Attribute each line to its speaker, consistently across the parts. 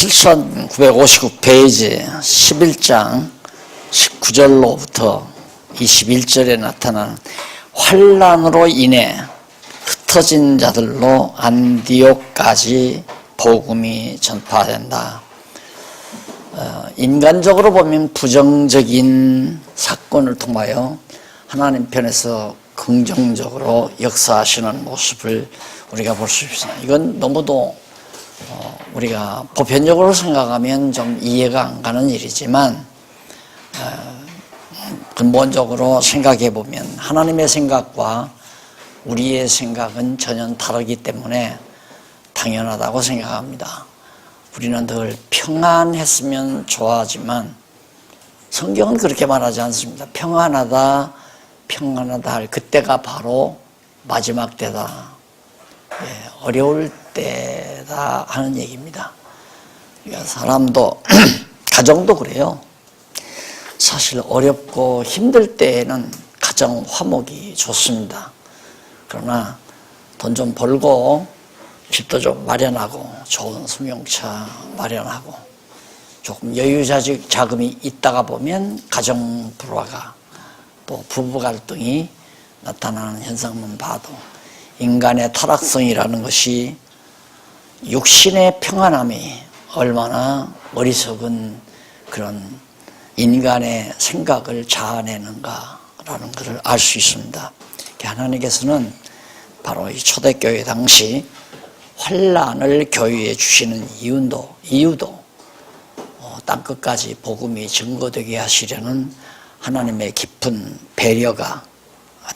Speaker 1: 7959페이지 11장 19절로부터 21절에 나타나는 환난으로 인해 흩어진 자들로 안디옥까지 복음이 전파된다. 인간적으로 보면 부정적인 사건을 통하여 하나님 편에서 긍정적으로 역사하시는 모습을 우리가 볼 수 있습니다. 이건 너무도 우리가 보편적으로 생각하면 좀 이해가 안 가는 일이지만 근본적으로 생각해 보면 하나님의 생각과 우리의 생각은 전혀 다르기 때문에 당연하다고 생각합니다. 우리는 늘 평안했으면 좋아하지만 성경은 그렇게 말하지 않습니다. 평안하다 할 그때가 바로 마지막 때다. 어려울 때다 하는 얘기입니다. 그러니까 사람도 가정도 그래요. 사실 어렵고 힘들 때에는 가정 화목이 좋습니다. 그러나 돈 좀 벌고 집도 좀 마련하고 좋은 승용차 마련하고 조금 여유자직 자금이 있다가 보면 가정 불화가 또 부부 갈등이 나타나는 현상만 봐도 인간의 타락성이라는 것이 육신의 평안함이 얼마나 어리석은 그런 인간의 생각을 자아내는가라는 것을 알 수 있습니다. 하나님께서는 바로 이 초대교회 당시 환난을 교회에 주시는 이유도 땅끝까지 복음이 증거되게 하시려는 하나님의 깊은 배려가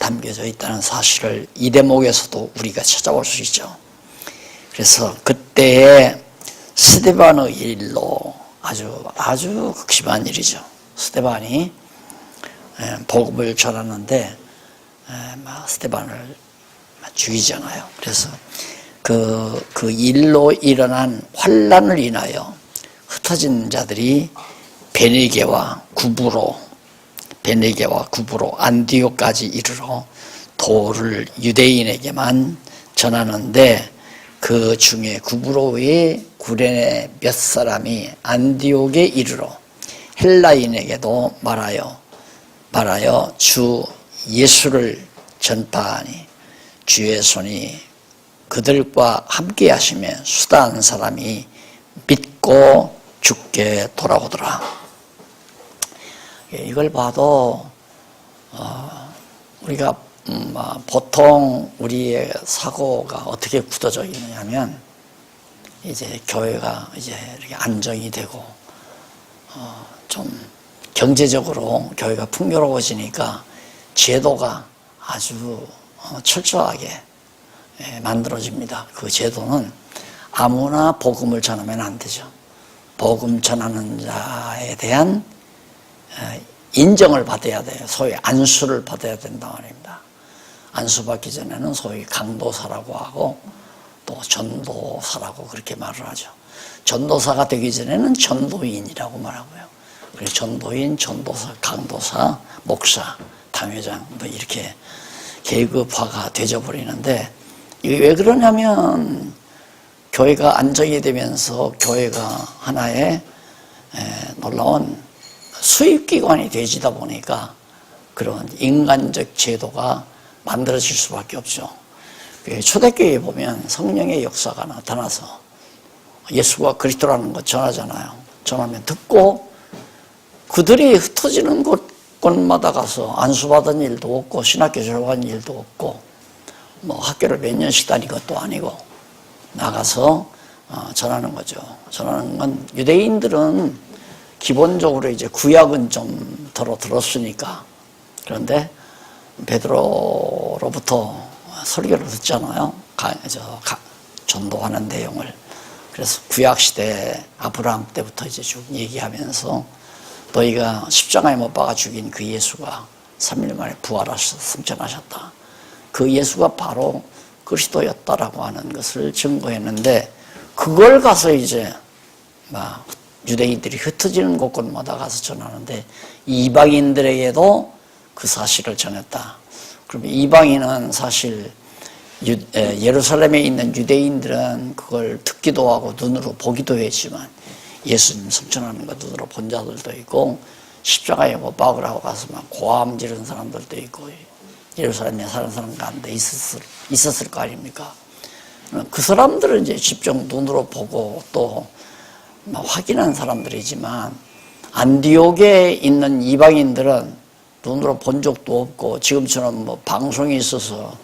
Speaker 1: 담겨져 있다는 사실을 이 대목에서도 우리가 찾아볼 수 있죠. 그래서 그때의 스데반의 일로 아주 극심한 일이죠. 스데반이 복음을 전하는데 스데반을 죽이잖아요. 그래서 그 일로 일어난 환난을 인하여 흩어진 자들이 베네게와 구브로 안디옥까지 이르러 도를 유대인에게만 전하는데 그 중에 구브로의 구레네 몇 사람이 안디옥에 이르러 헬라인에게도 말하여 주 예수를 전파하니 주의 손이 그들과 함께 하시며 수다한 사람이 믿고 죽게 돌아오더라. 이걸 봐도 우리가 보통 우리의 사고가 어떻게 굳어져 있느냐면 이제 교회가 이제 이렇게 안정이 되고 좀 경제적으로 교회가 풍요로워지니까 제도가 아주 철저하게 만들어집니다. 그 제도는 아무나 복음을 전하면 안 되죠. 복음 전하는 자에 대한 인정을 받아야 돼요. 소위 안수를 받아야 된다고 합니다. 안수받기 전에는 소위 강도사라고 하고 또 전도사라고 그렇게 말을 하죠. 전도사가 되기 전에는 전도인이라고 말하고요. 그래서 전도인, 전도사, 강도사, 목사, 당회장 뭐 이렇게 계급화가 되어버리는데 이게 왜 그러냐면 교회가 안정이 되면서 교회가 하나의 놀라운 수입기관이 되지다 보니까 그런 인간적 제도가 만들어질 수밖에 없죠. 초대교회에 보면 성령의 역사가 나타나서 예수가 그리스도라는 것 전하잖아요. 전하면 듣고 그들이 흩어지는 곳마다 가서 안수받은 일도 없고 신학교 졸업한 일도 없고 뭐 학교를 몇 년씩 다닌 것도 아니고 나가서 전하는 거죠. 전하는 건 유대인들은 기본적으로 이제 구약은 좀 들었으니까 그런데 베드로로부터 설교를 듣잖아요. 전도하는 내용을. 그래서 구약 시대 아브라함 때부터 이제 쭉 얘기하면서 너희가 십자가에 못 박아 죽인 그 예수가 3일 만에 부활하셔서 승천하셨다. 그 예수가 바로 그리스도였다라고 하는 것을 증거했는데 그걸 가서 이제 유대인들이 흩어지는 곳곳마다 가서 전하는데 이방인들에게도 그 사실을 전했다. 그러면 이방인은 사실 예루살렘에 있는 유대인들은 그걸 듣기도 하고 눈으로 보기도 했지만 예수님 성천하는 거 눈으로 본 자들도 있고 십자가에 못 박으라고 가서 막 고함 지르는 사람들도 있고 예루살렘에 사는 사람 가운데 있었을 거 아닙니까? 그 사람들은 이제 직접 눈으로 보고 또 확인한 사람들이지만 안디옥에 있는 이방인들은 눈으로 본 적도 없고 지금처럼 뭐 방송이 있어서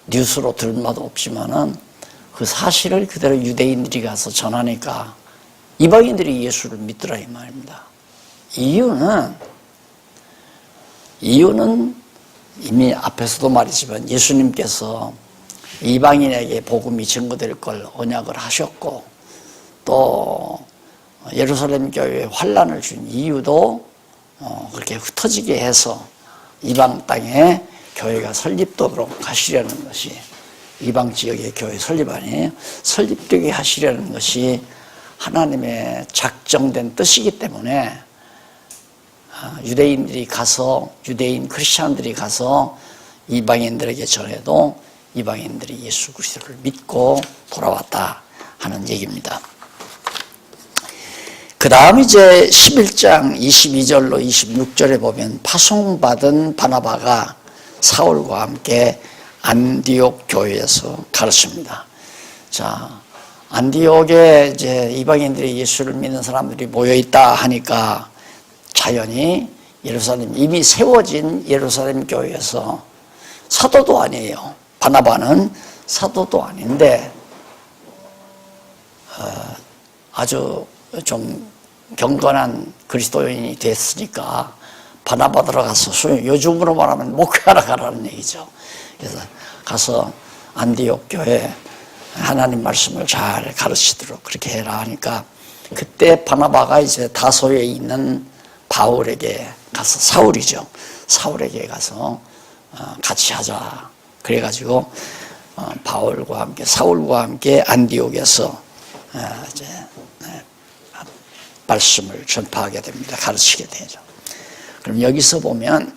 Speaker 1: 뉴스로 들은 바도 없지만은 그 사실을 그대로 유대인들이 가서 전하니까 이방인들이 예수를 믿더라 이 말입니다. 이유는 이미 앞에서도 말했지만 예수님께서 이방인에게 복음이 증거될 걸 언약을 하셨고 또 예루살렘 교회에 환란을 준 이유도 그렇게 흩어지게 해서 이방 땅에 교회가 설립되도록 하시려는 것이 이방 지역의 교회 설립 아니에요. 설립되게 하시려는 것이 하나님의 작정된 뜻이기 때문에 유대인들이 가서 유대인 크리스찬들이 가서 이방인들에게 전해도 이방인들이 예수 그리스도를 믿고 돌아왔다 하는 얘기입니다. 그 다음 이제 11장 22절로 26절에 보면 파송받은 바나바가 사울과 함께 안디옥 교회에서 가르칩니다. 자, 안디옥에 이제 이방인들이 예수를 믿는 사람들이 모여 있다 하니까 자연히 예루살렘 이미 세워진 예루살렘 교회에서 사도도 아니에요. 바나바는 사도도 아닌데 아주 좀 경건한 그리스도인이 됐으니까 바나바 들어가서 요즘으로 말하면 목회하러 가라는 얘기죠. 그래서 가서 안디옥 교회 하나님 말씀을 잘 가르치도록 그렇게 해라 하니까 그때 바나바가 이제 다소에 있는 바울에게 가서 사울이죠. 사울에게 가서 같이 하자. 그래가지고 바울과 함께 사울과 함께 안디옥에서 이제 말씀을 전파하게 됩니다. 가르치게 되죠. 그럼 여기서 보면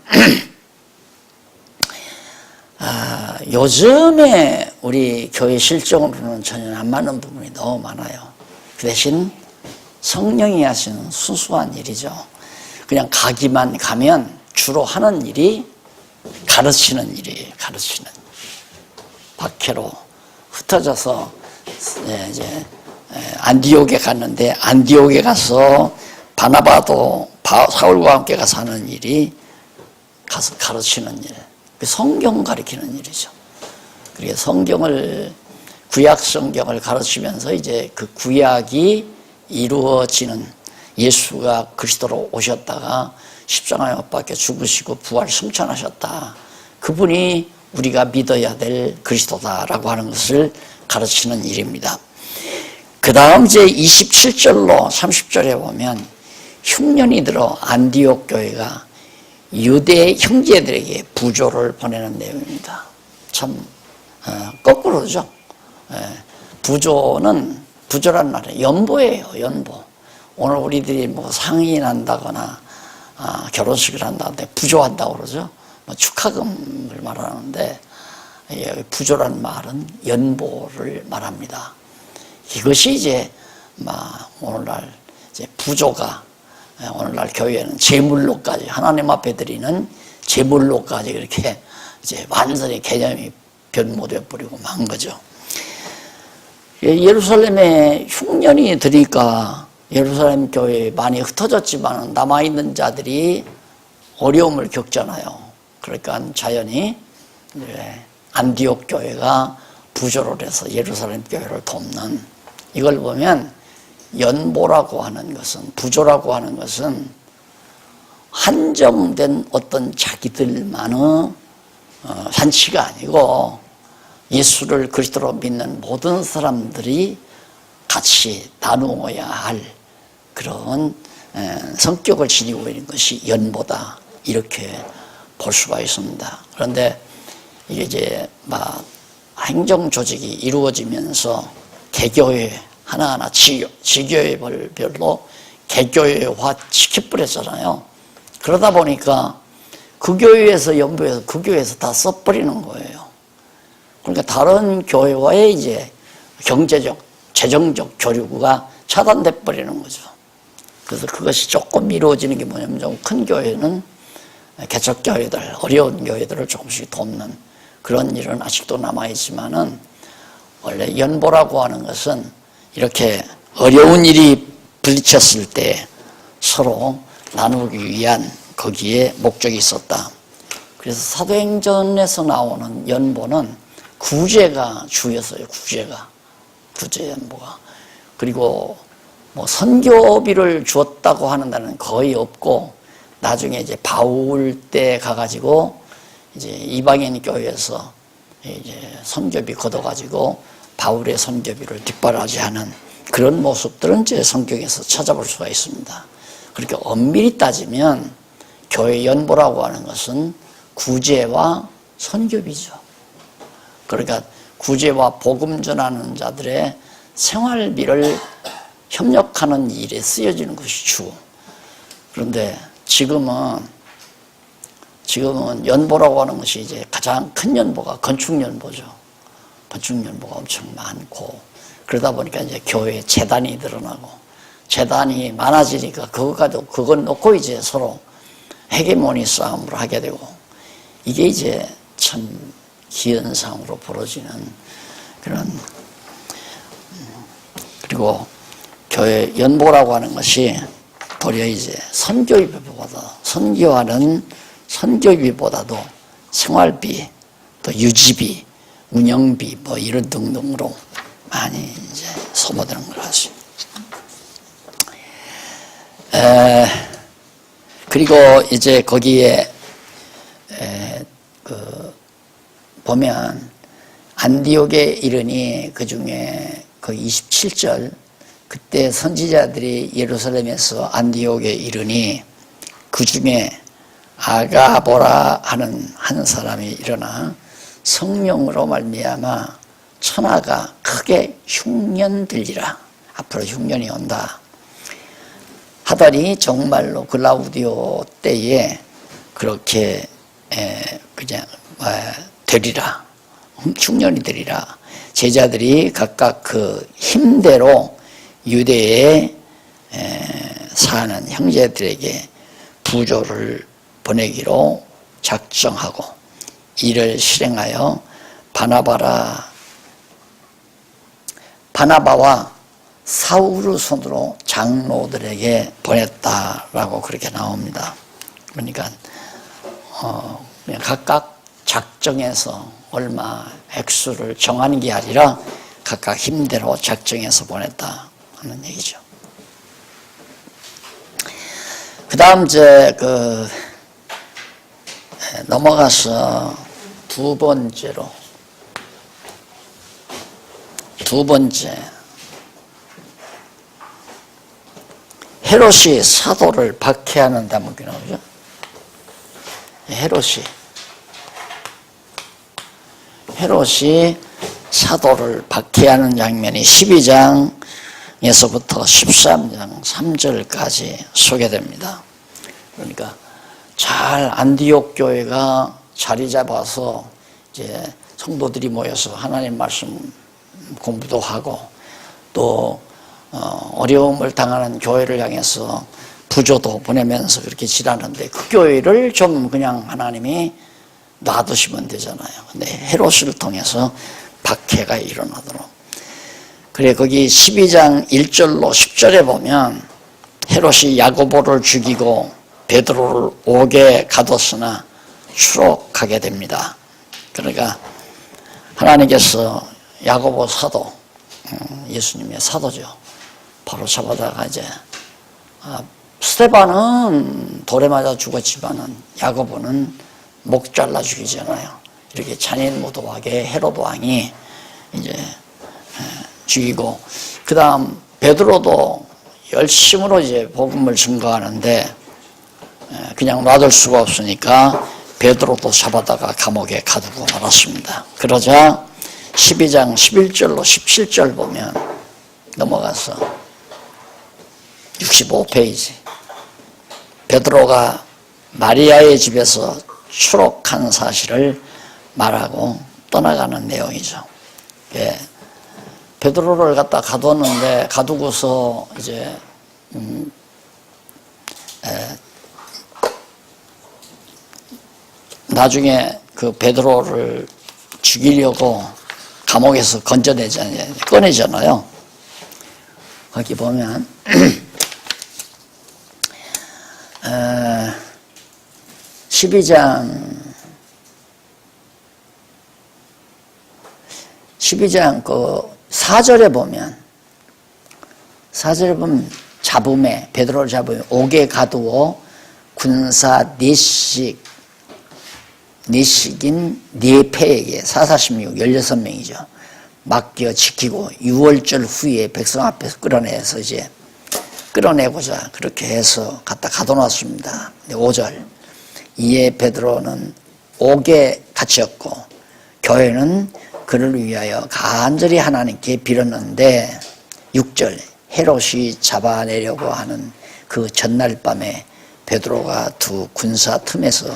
Speaker 1: 요즘에 우리 교회 실정으로는 전혀 안 맞는 부분이 너무 많아요. 그 대신 성령이 하시는 순수한 일이죠. 그냥 가기만 가면 주로 하는 일이 가르치는 일이에요. 가르치는 일. 박해로 흩어져서 이제 안디옥에 갔는데 안디옥에 가서 바나바도 사울과 함께 가서 하는 일이 가서 가르치는 일. 성경 가르치는 일이죠. 그리고 성경을 구약 성경을 가르치면서 이제 그 구약이 이루어지는 예수가 그리스도로 오셨다가 십자가에 못 박혀 죽으시고 부활 승천하셨다. 그분이 우리가 믿어야 될 그리스도다라고 하는 것을 가르치는 일입니다. 그 다음 이제 27절로 30절에 보면 흉년이 들어 안디옥 교회가 유대 형제들에게 부조를 보내는 내용입니다. 참 거꾸로죠. 부조란 말은 연보예요. 연보. 오늘 우리들이 뭐 상이 난다거나 결혼식을 한다는데 부조한다고 그러죠. 뭐 축하금을 말하는데 부조란 말은 연보를 말합니다. 이것이 이제 오늘날 이제 부조가 오늘날 교회는 제물로까지 하나님 앞에 드리는 제물로까지 그렇게 이제 완전히 개념이 변모되어 버리고 만 거죠. 예루살렘에 흉년이 드니까 예루살렘 교회에 많이 흩어졌지만 남아있는 자들이 어려움을 겪잖아요. 그러니까 자연히 안디옥 교회가 부조를 해서 예루살렘 교회를 돕는 이걸 보면 연보라고 하는 것은 부조라고 하는 것은 한정된 어떤 자기들만의 잔치가 아니고 예수를 그리스도로 믿는 모든 사람들이 같이 나누어야 할 그런 성격을 지니고 있는 것이 연보다 이렇게 볼 수가 있습니다. 그런데 이게 이제 행정 조직이 이루어지면서 개교회 하나하나 지교회별로 개교회화 시켜버렸잖아요. 그러다 보니까 그 교회에서 연보해서 그 교회에서 다 써버리는 거예요. 그러니까 다른 교회와의 이제 경제적, 재정적 교류가 차단돼 버리는 거죠. 그래서 그것이 조금 이루어지는 게 뭐냐면 좀 큰 교회는 개척교회들, 어려운 교회들을 조금씩 돕는 그런 일은 아직도 남아있지만은 원래 연보라고 하는 것은 이렇게 어려운 일이 부딪혔을 때 서로 나누기 위한 거기에 목적이 있었다. 그래서 사도행전에서 나오는 연보는 구제가 주였어요. 구제 연보가. 그리고 뭐 선교비를 주었다고 하는 데는 거의 없고 나중에 이제 바울 때 가가지고 이제 이방인 교회에서 이제 선교비 걷어가지고 바울의 선교비를 뒷바라지하는 그런 모습들은 이제 성경에서 찾아볼 수가 있습니다. 그렇게 엄밀히 따지면 교회 연보라고 하는 것은 구제와 선교비죠. 그러니까 구제와 복음 전하는 자들의 생활비를 협력하는 일에 쓰여지는 것이 주. 그런데 지금은 연보라고 하는 것이 이제 가장 큰 연보가 건축연보죠. 건축연보가 엄청 많고 그러다 보니까 이제 교회에 재단이 늘어나고 재단이 많아지니까 그걸 놓고 이제 서로 헤게모니 싸움을 하게 되고 이게 이제 참 기현상으로 벌어지는 그런 그리고 교회 연보라고 하는 것이 도리어 이제 선교비보다도 생활비, 또 유지비, 운영비 뭐 이런 등등으로 많이 이제 소모되는 걸 하죠. 그리고 이제 거기에 보면 안디옥에 이르니 그 중에 그 27절 그때 선지자들이 예루살렘에서 안디옥에 이르니 그 중에 아가보라 하는 한 사람이 일어나 성령으로 말미암아 천하가 크게 흉년들리라. 앞으로 흉년이 온다. 하더니 정말로 글라우디오 때에 그렇게 그냥 되리라. 흉년이 되리라. 제자들이 각각 그 힘대로 유대에 사는 형제들에게 부조를 보내기로 작정하고 이를 실행하여 바나바와 사울을 손으로 장로들에게 보냈다라고 그렇게 나옵니다. 그러니까 그냥 각각 작정해서 얼마 액수를 정하는 게 아니라 각각 힘대로 작정해서 보냈다 하는 얘기죠. 그 다음 이제 넘어가서 두 번째 헤롯이 사도를 박해하는 대목이 나오죠. 헤롯이 사도를 박해하는 장면이 12장에서부터 13장 3절까지 소개됩니다. 그러니까 잘 안디옥 교회가 자리 잡아서 이제 성도들이 모여서 하나님 말씀 공부도 하고 또 어려움을 당하는 교회를 향해서 부조도 보내면서 그렇게 지나는데 그 교회를 좀 그냥 하나님이 놔두시면 되잖아요. 근데 헤롯을 통해서 박해가 일어나도록. 그래 거기 12장 1절로 10절에 보면 헤롯이 야고보를 죽이고 베드로를 옥에 가뒀으나 추록하게 됩니다. 그러니까 하나님께서 야고보 사도, 예수님의 사도죠. 바로 잡아다가 이제 스데반은 돌에 맞아 죽었지만은 야고보는 목 잘라 죽이잖아요. 이렇게 잔인무도하게 헤롯 왕이 이제 죽이고 그 다음 베드로도 열심으로 이제 복음을 증거하는데 그냥 놔둘 수가 없으니까 베드로도 잡아다가 감옥에 가두고 말았습니다. 그러자 12장 11절로 17절 보면 넘어가서 65페이지 베드로가 마리아의 집에서 추록한 사실을 말하고 떠나가는 내용이죠. 베드로를 갖다 가뒀는데 가두고서 이제 나중에 그 베드로를 죽이려고 감옥에서 건져내잖아요. 꺼내잖아요. 거기 보면 12장 그 4절에 보면 잡음에 베드로를 잡으면 옥에 가두어 군사 넷식인 네패에게 446 16명이죠. 맡겨 지키고 6월절 후에 백성 앞에서 끌어내고자 그렇게 해서 갖다 가둬놨습니다. 5절 이에 베드로는 옥에 갇혔고 교회는 그를 위하여 간절히 하나님께 빌었는데 6절 헤롯이 잡아내려고 하는 그 전날 밤에 베드로가 두 군사 틈에서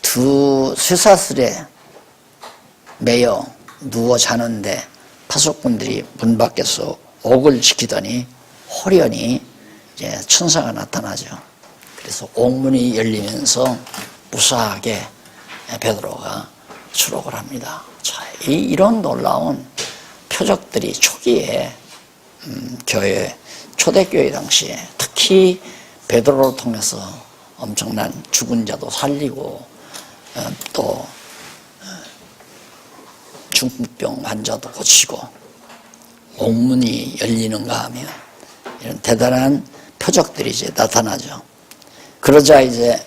Speaker 1: 두 쇠사슬에 매여 누워 자는데 파수꾼들이 문 밖에서 옥을 지키더니 호련히 이제 천사가 나타나죠. 그래서 옥문이 열리면서 무사하게 베드로가 추록을 합니다. 자, 이런 놀라운 표적들이 초기에 초대교회 당시에 특히 베드로를 통해서 엄청난 죽은 자도 살리고 또 중풍병 환자도 고치고 옥문이 열리는가 하면 이런 대단한 표적들이 이제 나타나죠. 그러자 이제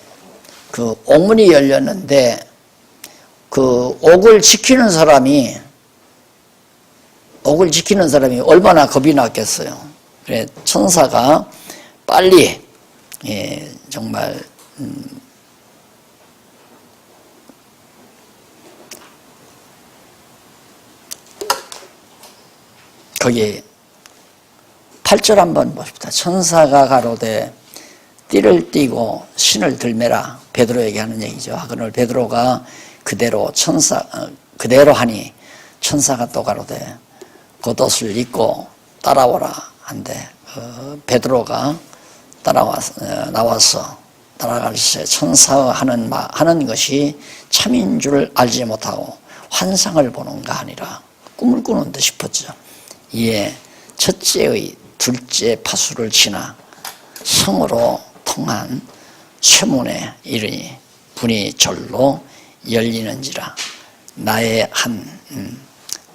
Speaker 1: 그 옥문이 열렸는데 그 옥을 지키는 사람이 얼마나 겁이 났겠어요. 그래 천사가 빨리 정말 거기 8절 한번 봅시다. 천사가 가로되 띠를 띠고 신을 들매라. 베드로에게 하는 얘기죠. 그걸 베드로가 그대로 하니 천사가 또 가로되 겉옷을 입고 따라오라 한데 베드로가 나와서 따라갈새 천사가 하는 것이 참인 줄 알지 못하고 환상을 보는가 하니라. 꿈을 꾸는 듯 싶었죠. 이에 첫째의 둘째 파수를 지나 성으로 통한 쇠문에 이르니 문이 절로 열리는지라.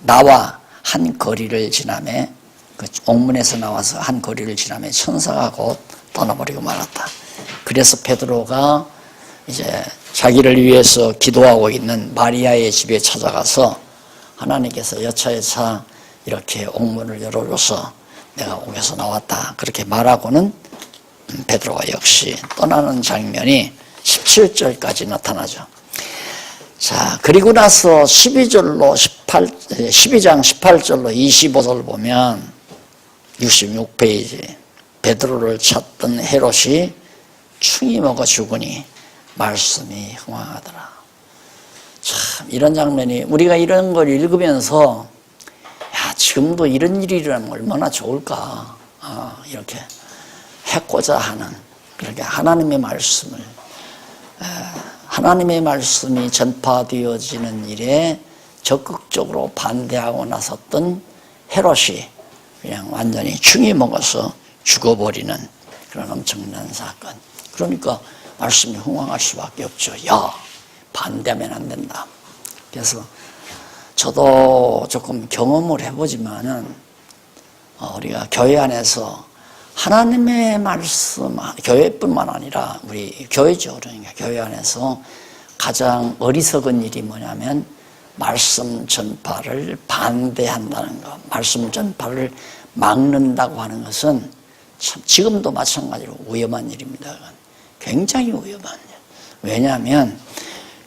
Speaker 1: 나와 한 거리를 지나매 그 옥문에서 나와서 한 거리를 지나매 천사가 곧 떠나버리고 말았다. 그래서 베드로가 이제 자기를 위해서 기도하고 있는 마리아의 집에 찾아가서 하나님께서 여차여차 이렇게 옥문을 열어줘서 내가 옥에서 나왔다 그렇게 말하고는 베드로가 역시 떠나는 장면이 17절까지 나타나죠. 자, 그리고 나서 12장 18절로 25절 보면 66페이지 베드로를 찾던 헤롯이 충이 먹어 죽으니 말씀이 흥황하더라. 참 이런 장면이 우리가 이런 걸 읽으면서 야 지금도 이런 일이 일어나면 얼마나 좋을까 이렇게 해고자 하는 그렇게 하나님의 말씀이 전파되어지는 일에 적극적으로 반대하고 나섰던 헤롯이 그냥 완전히 충이 먹어서 죽어버리는 그런 엄청난 사건. 그러니까 말씀이 흥황할 수밖에 없죠. 야, 반대하면 안 된다. 그래서 저도 조금 경험을 해보지만은 우리가 교회 안에서 하나님의 말씀, 교회뿐만 아니라 우리 교회죠. 그러니까 교회 안에서 가장 어리석은 일이 뭐냐면 말씀 전파를 반대한다는 것, 말씀 전파를 막는다고 하는 것은 참 지금도 마찬가지로 위험한 일입니다. 굉장히 위험한 일. 왜냐하면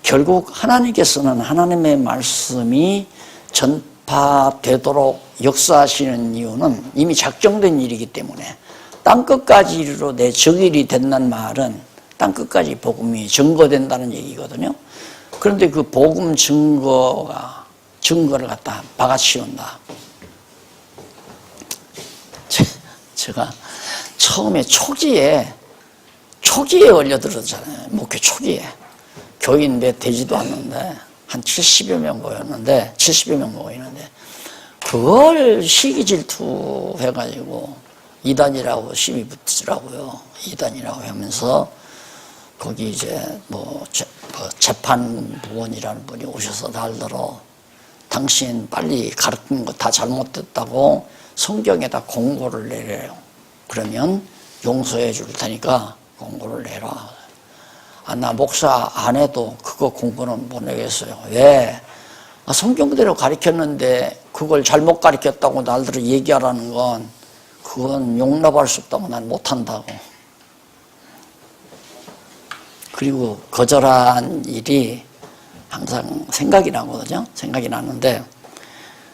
Speaker 1: 결국 하나님께서는 하나님의 말씀이 전파되도록 역사하시는 이유는 이미 작정된 일이기 때문에 땅끝까지 이르러 내 적일이 된다는 말은 땅끝까지 복음이 증거된다는 얘기거든요. 그런데 그 복음 증거가 증거를 갖다 박아씌운다. 제가 처음에 초기에 걸려들었잖아요. 목회 초기에. 교인 몇 되지도 않는데 한 70여 명 모였는데 그걸 시기 질투해가지고 이단이라고 시비 붙이더라고요. 이단이라고 하면서 거기 이제 재판부원이라는 분이 오셔서 날더러 당신 빨리 가르친 거 다 잘못됐다고 성경에다 공고를 내래요. 그러면 용서해 줄 테니까 공고를 내라. 나 목사 안 해도 그거 공고는 못 내겠어요. 왜? 성경대로 가르쳤는데 그걸 잘못 가르쳤다고 날들어 얘기하라는 건 그건 용납할 수 없다고 난 못한다고. 그리고 거절한 일이 항상 생각이 나거든요. 생각이 나는데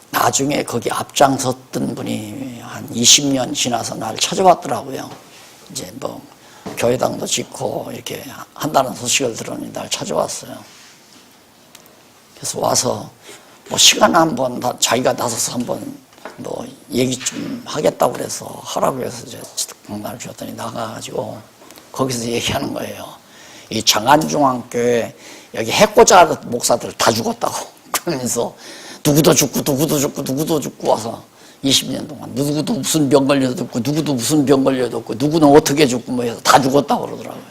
Speaker 1: 나중에 거기 앞장섰던 분이 한 20년 지나서 날 찾아왔더라고요. 이제 교회당도 짓고 이렇게 한다는 소식을 들으니 날 찾아왔어요. 그래서 와서 시간 한번 자기가 나서서 한번 얘기 좀 하겠다고 그래서 하라고 해서 이제 공간을 줬더니 나가가지고 거기서 얘기하는 거예요. 이 장안중앙교회 여기 해코자 목사들 다 죽었다고. 그러면서 누구도 죽고 와서 20년 동안 누구도 무슨 병 걸려도 없고 누구는 어떻게 죽고 해서 다 죽었다고 그러더라고요.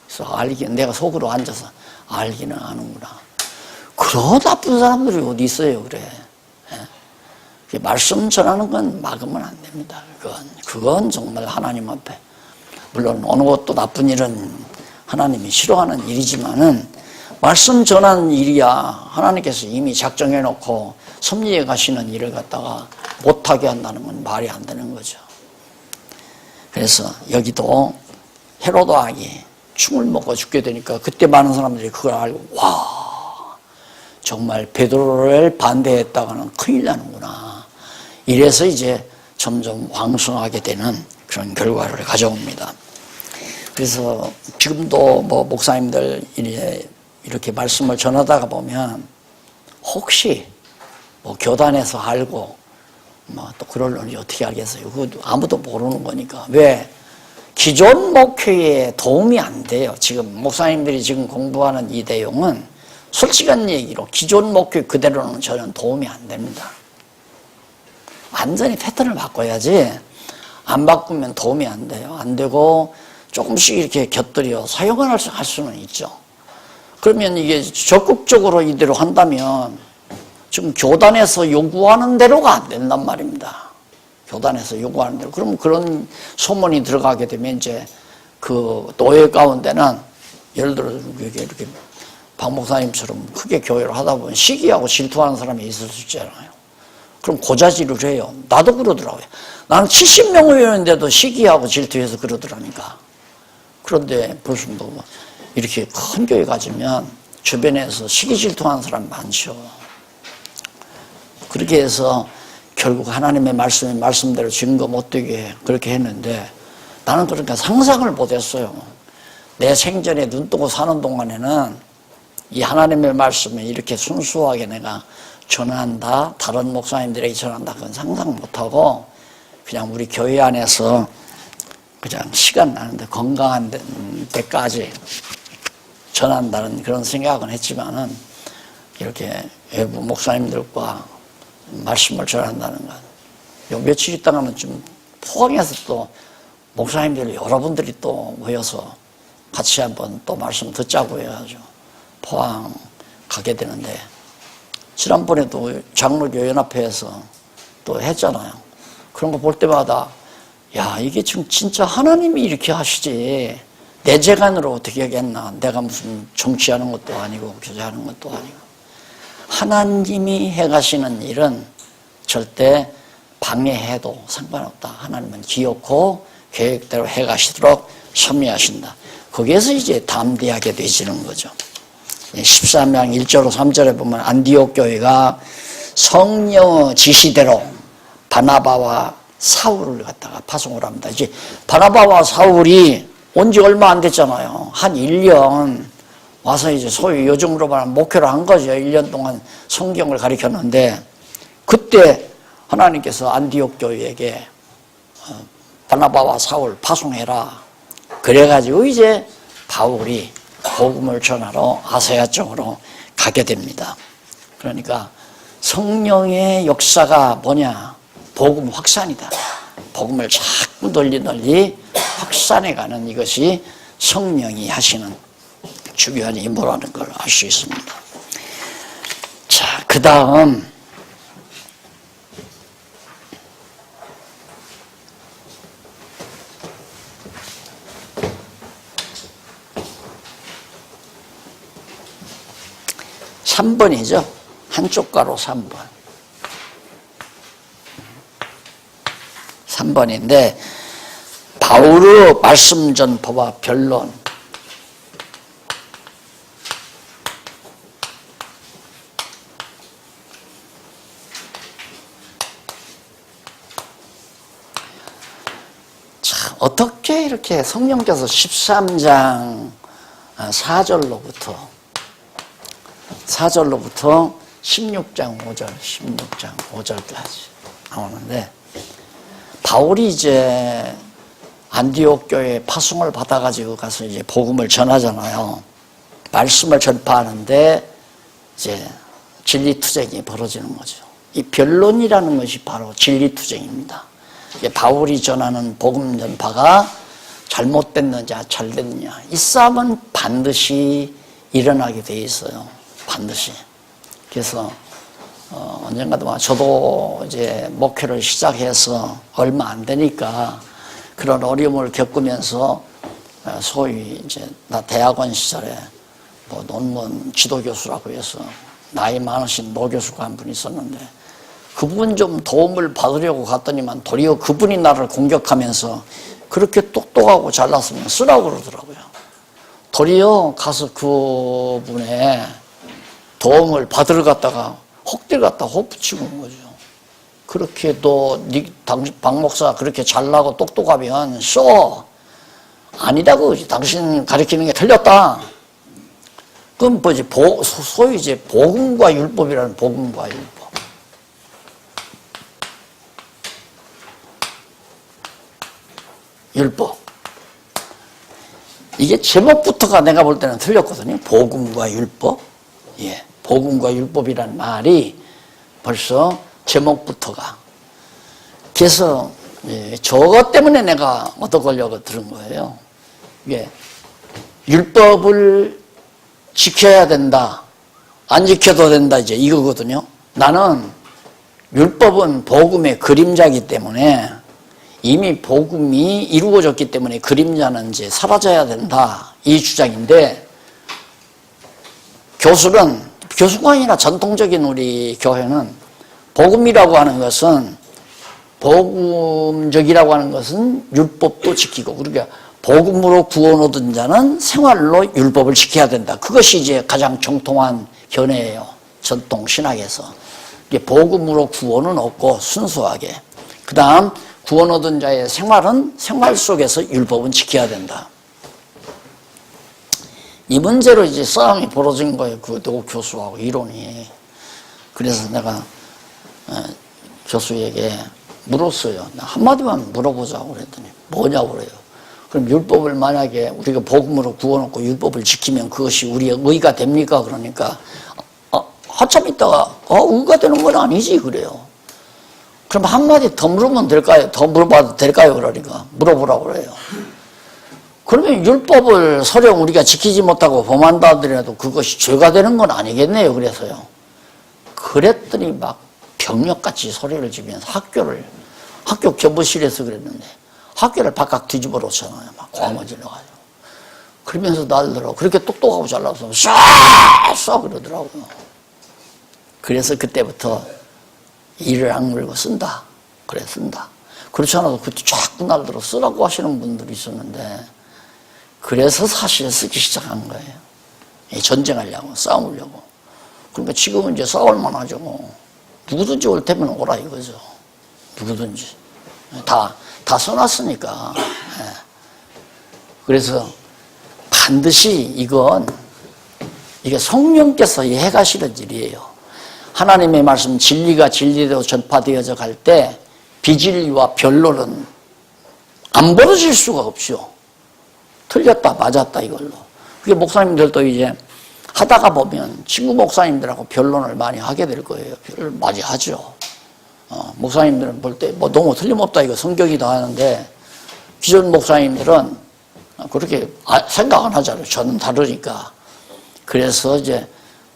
Speaker 1: 그래서 내가 속으로 앉아서 알기는 아는구나. 그런 나쁜 사람들이 어디 있어요, 그래. 예? 말씀 전하는 건 막으면 안 됩니다. 그건 정말 하나님 앞에. 물론 어느 것도 나쁜 일은 하나님이 싫어하는 일이지만은 말씀 전하는 일이야 하나님께서 이미 작정해 놓고 섭리해 가시는 일을 갖다가 못하게 한다는 건 말이 안 되는 거죠. 그래서 여기도 헤로드 왕이 충을 먹어 죽게 되니까 그때 많은 사람들이 그걸 알고 와 정말 베드로를 반대했다가는 큰일 나는구나. 이래서 이제 점점 왕성하게 되는 그런 결과를 가져옵니다. 그래서 지금도 목사님들 이렇게 말씀을 전하다가 보면 혹시 교단에서 알고 또 그럴려니 어떻게 알겠어요? 그거 아무도 모르는 거니까. 왜? 기존 목회에 도움이 안 돼요. 지금 목사님들이 지금 공부하는 이 내용은 솔직한 얘기로 기존 목회 그대로는 저는 도움이 안 됩니다. 완전히 패턴을 바꿔야지 안 바꾸면 도움이 안 돼요. 안 되고 조금씩 이렇게 곁들여 사용을 할 수는 있죠. 그러면 이게 적극적으로 이대로 한다면 지금 교단에서 요구하는 대로가 안 된단 말입니다. 교단에서 요구하는 대로. 그럼 그런 소문이 들어가게 되면 이제 그 노예 가운데는 예를 들어 이렇게 박 목사님처럼 크게 교회를 하다 보면 시기하고 질투하는 사람이 있을 수 있잖아요. 그럼 고자질을 해요. 나도 그러더라고요. 나는 70명이었는데도 시기하고 질투해서 그러더라니까. 그런데 벌써 이렇게 큰 교회 가지면 주변에서 시기 질투하는 사람 많죠. 그렇게 해서 결국 하나님의 말씀대로 증거 못 되게 그렇게 했는데 나는 그러니까 상상을 못했어요. 내 생전에 눈 뜨고 사는 동안에는 이 하나님의 말씀을 이렇게 순수하게 내가 전한다, 다른 목사님들에게 전한다, 그건 상상 못하고 그냥 우리 교회 안에서 그냥 시간 나는데 건강한 데까지 전한다는 그런 생각은 했지만은 이렇게 외부 목사님들과 말씀을 전한다는 건 요 며칠 있다가는 좀 포항에서 또 목사님들 여러분들이 또 모여서 같이 한번 또 말씀 듣자고 해가지고 포항 가게 되는데 지난번에도 장로교 연합회에서 또 했잖아요. 그런 거 볼 때마다 야 이게 지금 진짜 하나님이 이렇게 하시지 내 재간으로 어떻게 하겠나. 내가 무슨 정치하는 것도 아니고 교제하는 것도 아니고 하나님이 해가시는 일은 절대 방해해도 상관없다. 하나님은 기어코 계획대로 해가시도록 섭리하신다. 거기에서 이제 담대하게 되지는 거죠. 13장 1절 3절에 보면 안디옥 교회가 성령의 지시대로 바나바와 사울을 갖다가 파송을 합니다. 이제 바나바와 사울이 온 지 얼마 안 됐잖아요. 한 1년 와서 이제 소위 요즘으로 말하면 목회를 한 거죠. 1년 동안 성경을 가르쳤는데, 그때 하나님께서 안디옥 교회에게 바나바와 사울 파송해라. 그래가지고 이제 바울이 복음을 전하러 아시아 쪽으로 가게 됩니다. 그러니까 성령의 역사가 뭐냐? 복음 확산이다. 복음을 자꾸 널리 확산해가는 이것이 성령이 하시는 중요한 임무라는 걸 알 수 있습니다. 자, 그 다음 3번이죠. 한쪽 가로 3번. 3번인데 바울의 말씀 전파와 변론. 자, 어떻게 이렇게 성령께서 13장 4절로부터 16장 5절까지 나오는데, 바울이 이제 안디옥 교회에 파송을 받아가지고 가서 이제 복음을 전하잖아요. 말씀을 전파하는데 이제 진리투쟁이 벌어지는 거죠. 이 변론이라는 것이 바로 진리투쟁입니다. 바울이 전하는 복음 전파가 잘못됐느냐 잘 됐느냐, 이 싸움은 반드시 일어나게 돼 있어요. 반드시. 그래서 언젠가도 저도 이제 목회를 시작해서 얼마 안 되니까 그런 어려움을 겪으면서 소위 이제 나 대학원 시절에 뭐 논문 지도교수라고 해서 나이 많으신 노교수가 한 분 있었는데, 그분 좀 도움을 받으려고 갔더니만 도리어 그분이 나를 공격하면서 그렇게 똑똑하고 잘났으면 쓰라고 그러더라고요. 도리어 가서 그분의 도움을 받으러 갔다가 혹들 갖다 혹 붙이고 온 거죠. 그렇게 또 박 목사 그렇게 잘나고 똑똑하면 아니라고, 당신 가르치는 게 틀렸다. 그럼 뭐지? 소위 이제 복음과 율법이라는, 복음과 율법. 율법. 이게 제목부터가 내가 볼 때는 틀렸거든요. 복음과 율법. 예. 복음과 율법이란 말이 벌써 제목부터가. 그래서 저것 때문에 내가 얻어걸려고 들은 거예요. 이게 율법을 지켜야 된다, 안 지켜도 된다, 이제 이거거든요. 나는 율법은 복음의 그림자이기 때문에, 이미 복음이 이루어졌기 때문에 그림자는 이제 사라져야 된다, 이 주장인데, 교수가 아니라 전통적인 우리 교회는 복음이라고 하는 것은, 복음적이라고 하는 것은 율법도 지키고, 그러니까 복음으로 구원 얻은 자는 생활로 율법을 지켜야 된다. 그것이 이제 가장 정통한 견해예요. 전통 신학에서. 복음으로 구원은 얻고 순수하게. 그 다음 구원 얻은 자의 생활은 생활 속에서 율법은 지켜야 된다. 이 문제로 이제 싸움이 벌어진 거예요. 그 교수하고 이론이. 그래서 내가 교수에게 물었어요. 한마디만 물어보자고 그랬더니 뭐냐고 그래요. 그럼 율법을 만약에 우리가 복음으로 구원 얻고 율법을 지키면 그것이 우리의 의가 됩니까? 그러니까 한참 있다가 의가 되는 건 아니지 그래요. 그럼 한마디 더 물으면 될까요? 더 물어봐도 될까요? 그러니까 물어보라고 그래요. 그러면 율법을 설령 우리가 지키지 못하고 범한다 하더라도 그것이 죄가 되는 건 아니겠네요. 그래서요. 그랬더니 막 병력같이 소리를 지면서 학교 교무실에서 그랬는데 학교를 바깥 뒤집어 놓잖아요. 막 광어질러가지고. 그러면서 날더러 그렇게 똑똑하고 잘나서 쏴 그러더라고요. 그래서 그때부터 이를 악물고 쓴다. 그래 쓴다. 그렇지 않아도 그때 자꾸 날들어 쓰라고 하시는 분들이 있었는데, 그래서 사실 쓰기 시작한 거예요. 전쟁하려고, 싸우려고. 그러니까 지금은 이제 싸울만 하죠. 누구든지 올 테면 오라 이거죠. 누구든지. 다 써놨으니까. 그래서 반드시 이건 이게 성령께서 해가시는 일이에요. 하나님의 말씀 진리가 진리대로 전파되어져 갈 때 비진리와 변론은 안 벌어질 수가 없죠. 틀렸다 맞았다 이걸로. 그게 목사님들도 이제 하다가 보면 친구 목사님들하고 변론을 많이 하게 될 거예요. 변론을 많이 하죠. 목사님들은 볼 때 뭐 너무 틀림없다 이거 성경이다 하는데 기존 목사님들은 그렇게 생각 안 하잖아요. 저는 다르니까. 그래서 이제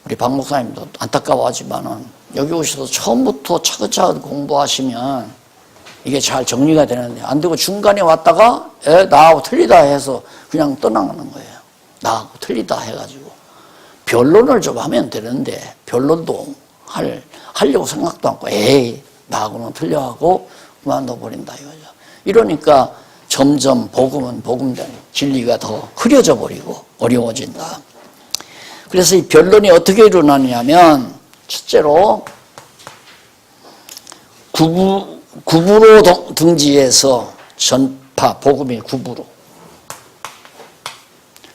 Speaker 1: 우리 박 목사님도 안타까워하지만은 여기 오셔서 처음부터 차근차근 공부하시면 이게 잘 정리가 되는데 안 되고 중간에 왔다가 나하고 틀리다 해서 그냥 떠나가는 거예요. 나하고 틀리다 해가지고 변론을 좀 하면 되는데 변론도 하려고 생각도 않고 나하고는 틀려하고 그만둬버린다 이거죠. 이러니까 점점 복음은 복음대로 진리가 더 흐려져 버리고 어려워진다. 그래서 이 변론이 어떻게 일어나냐면 첫째로 구부로 등지에서 전파, 복음의 구부로.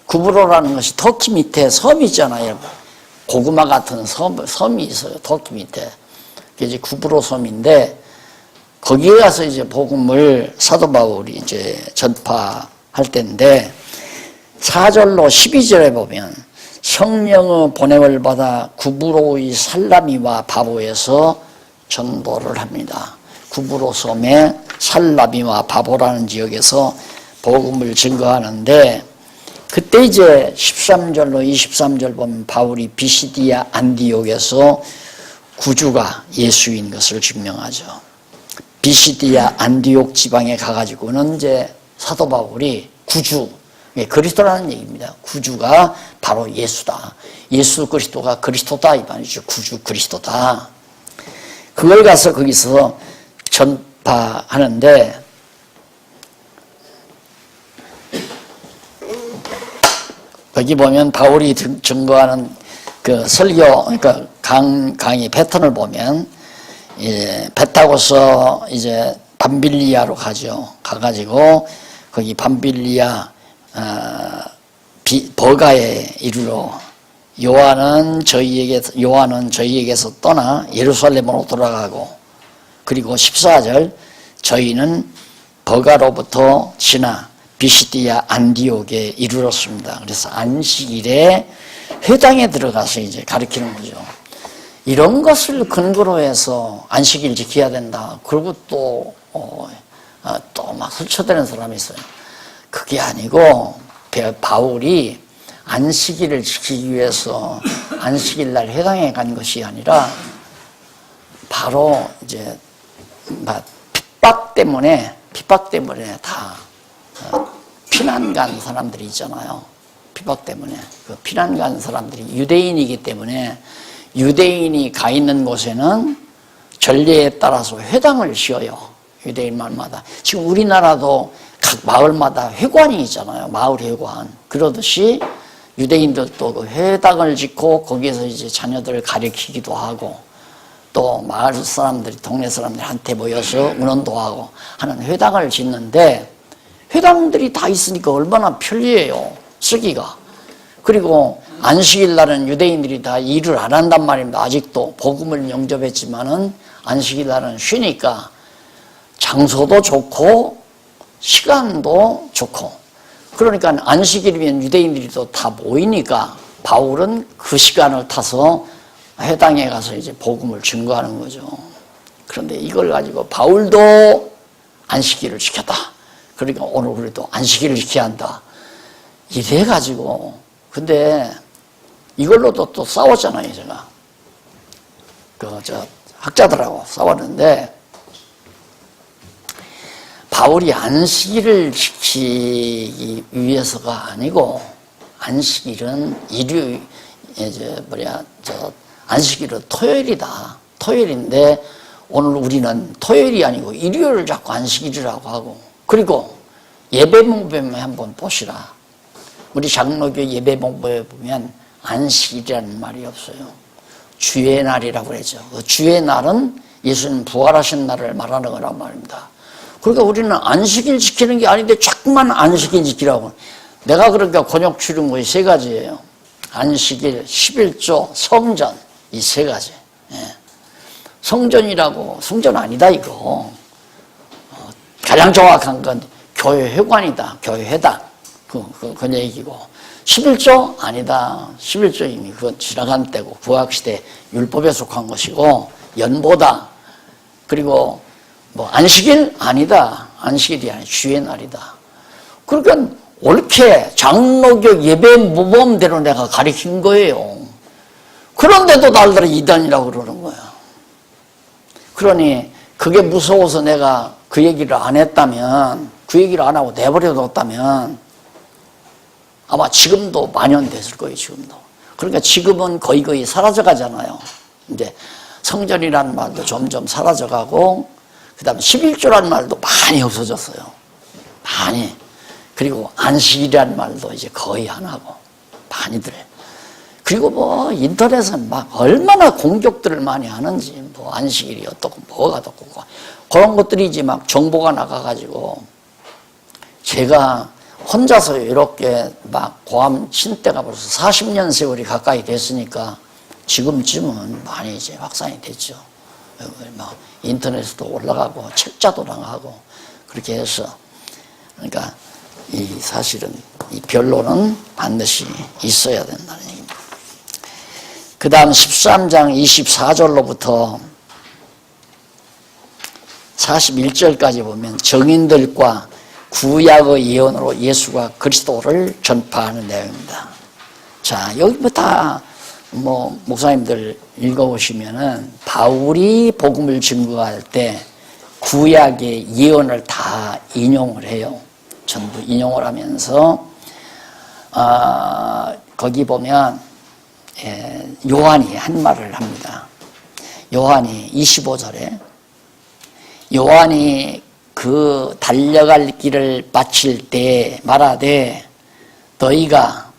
Speaker 1: 구부로라는 것이 터키 밑에 섬이 있잖아요. 고구마 같은 섬이 있어요. 터키 밑에. 그게 이제 구부로 섬인데 거기에 가서 이제 복음을 사도 바울이 이제 전파할 때인데 4절로 12절에 보면 성령의 보냄을 받아 구부로의 살라미와 바보에서 전도를 합니다. 구부로 섬의 살라미와 바보라는 지역에서 복음을 증거하는데 그때 이제 13절로 23절 보면 바울이 비시디아 안디옥에서 구주가 예수인 것을 증명하죠. 비시디아 안디옥 지방에 가가지고는 이제 사도 바울이 구주, 그리스도라는 얘기입니다. 구주가 바로 예수다. 예수 그리스도가 그리스도다 이 말이죠. 구주 그리스도다. 그걸 가서 거기서 전파하는데 거기 보면 바울이 증거하는 그 설교, 그러니까 강의 패턴을 보면 배 타고서 이제 밤빌리아로 가죠. 가가지고 거기 밤빌리아 버가에 이르러 요한은 저희에게서 떠나 예루살렘으로 돌아가고 그리고 14절 저희는 버가로부터 지나 비시디아 안디옥에 이르렀습니다. 그래서 안식일에 회당에 들어가서 이제 가르치는 거죠. 이런 것을 근거로 해서 안식일 지켜야 된다. 그리고 또 막 설쳐대는 사람이 있어요. 그게 아니고 바울이 안식일을 지키기 위해서 안식일 날 회당에 간 것이 아니라 바로 이제 핍박 때문에 다 피난 간 사람들이 있잖아요. 핍박 때문에 그 피난 간 사람들이 유대인이기 때문에 유대인이 가 있는 곳에는 전례에 따라서 회당을 지어요. 유대인 마을마다. 지금 우리나라도 각 마을마다 회관이 있잖아요. 마을 회관. 그러듯이 유대인들도 그 회당을 짓고 거기에서 이제 자녀들을 가르치기도 하고 또 마을 사람들이 동네 사람들한테 모여서 운원도 하고 하는 회당을 짓는데 회당들이 다 있으니까 얼마나 편리해요. 쓰기가. 그리고 안식일 날은 유대인들이 다 일을 안 한단 말입니다. 아직도 복음을 영접했지만은 안식일 날은 쉬니까 장소도 좋고 시간도 좋고 그러니까 안식일이면 유대인들이 또 다 모이니까 바울은 그 시간을 타서 회당에 가서 이제 복음을 증거하는 거죠. 그런데 이걸 가지고 바울도 안식일을 지켰다. 그러니까 오늘 우리도 안식일을 지켜야 한다. 이래 가지고 근데 이걸로도 또 싸웠잖아요, 제가. 학자들하고 싸웠는데 바울이 안식일을 지키기 위해서가 아니고 안식일은 안식일은 토요일이다. 토요일인데 오늘 우리는 토요일이 아니고 일요일을 자꾸 안식일이라고 하고 그리고 예배봉법에 한번 보시라. 우리 장로교 예배봉법에 보면 안식일이라는 말이 없어요. 주의 날이라고 그러죠. 그 주의 날은 예수님 부활하신 날을 말하는 거란 말입니다. 그러니까 우리는 안식일 지키는 게 아닌데 자꾸만 안식일 지키라고. 내가 그러니까 곤욕 치른 것이 세 가지예요. 안식일, 11조, 성전, 이 세 가지. 예. 성전이라고, 성전 아니다 이거. 가장 정확한 건 교회 회관이다, 교회 회당. 그 얘기고. 11조 아니다. 11조 이미 그건 지나간 때고 구약시대 율법에 속한 것이고, 연보다. 그리고 뭐 안식일 아니다. 안식일이 아니라 주의 날이다. 그러니까 옳게 장로교 예배 모범대로 내가 가르친 거예요. 그런데도 날들이 이단이라고 그러는 거야. 그러니 그게 무서워서 내가 그 얘기를 안 했다면, 그 얘기를 안 하고 내버려뒀다면 아마 지금도 만연됐을 거예요. 지금도. 그러니까 지금은 거의 사라져가잖아요. 이제 성전이라는 말도 점점 사라져가고, 그 다음에 11조라는 말도 많이 없어졌어요. 많이. 그리고 안식이라는 말도 이제 거의 안 하고 많이들. 그리고 뭐 인터넷은 막 얼마나 공격들을 많이 하는지, 뭐 안식일이 어떻고 뭐가 어떻고 그런 것들이 이제 막 정보가 나가가지고, 제가 혼자서 이렇게 막 고함 친 때가 벌써 40년 세월이 가까이 됐으니까 지금쯤은 많이 이제 확산이 됐죠. 막 인터넷에도 올라가고 책자도 나가고 그렇게 해서. 그러니까 이 사실은 이 변론은 반드시 있어야 된다는 얘기입니다. 그 다음 13장 24절로부터 41절까지 보면 정인들과 구약의 예언으로 예수가 그리스도를 전파하는 내용입니다. 자, 여기 뭐 목사님들 읽어보시면은 바울이 복음을 증거할 때 구약의 예언을 다 인용을 해요. 전부 인용을 하면서 거기 보면 요한이 한 말을 합니다. 요한이 25절에 요한이 그 달려갈 길을 마칠 때 말하되 너희가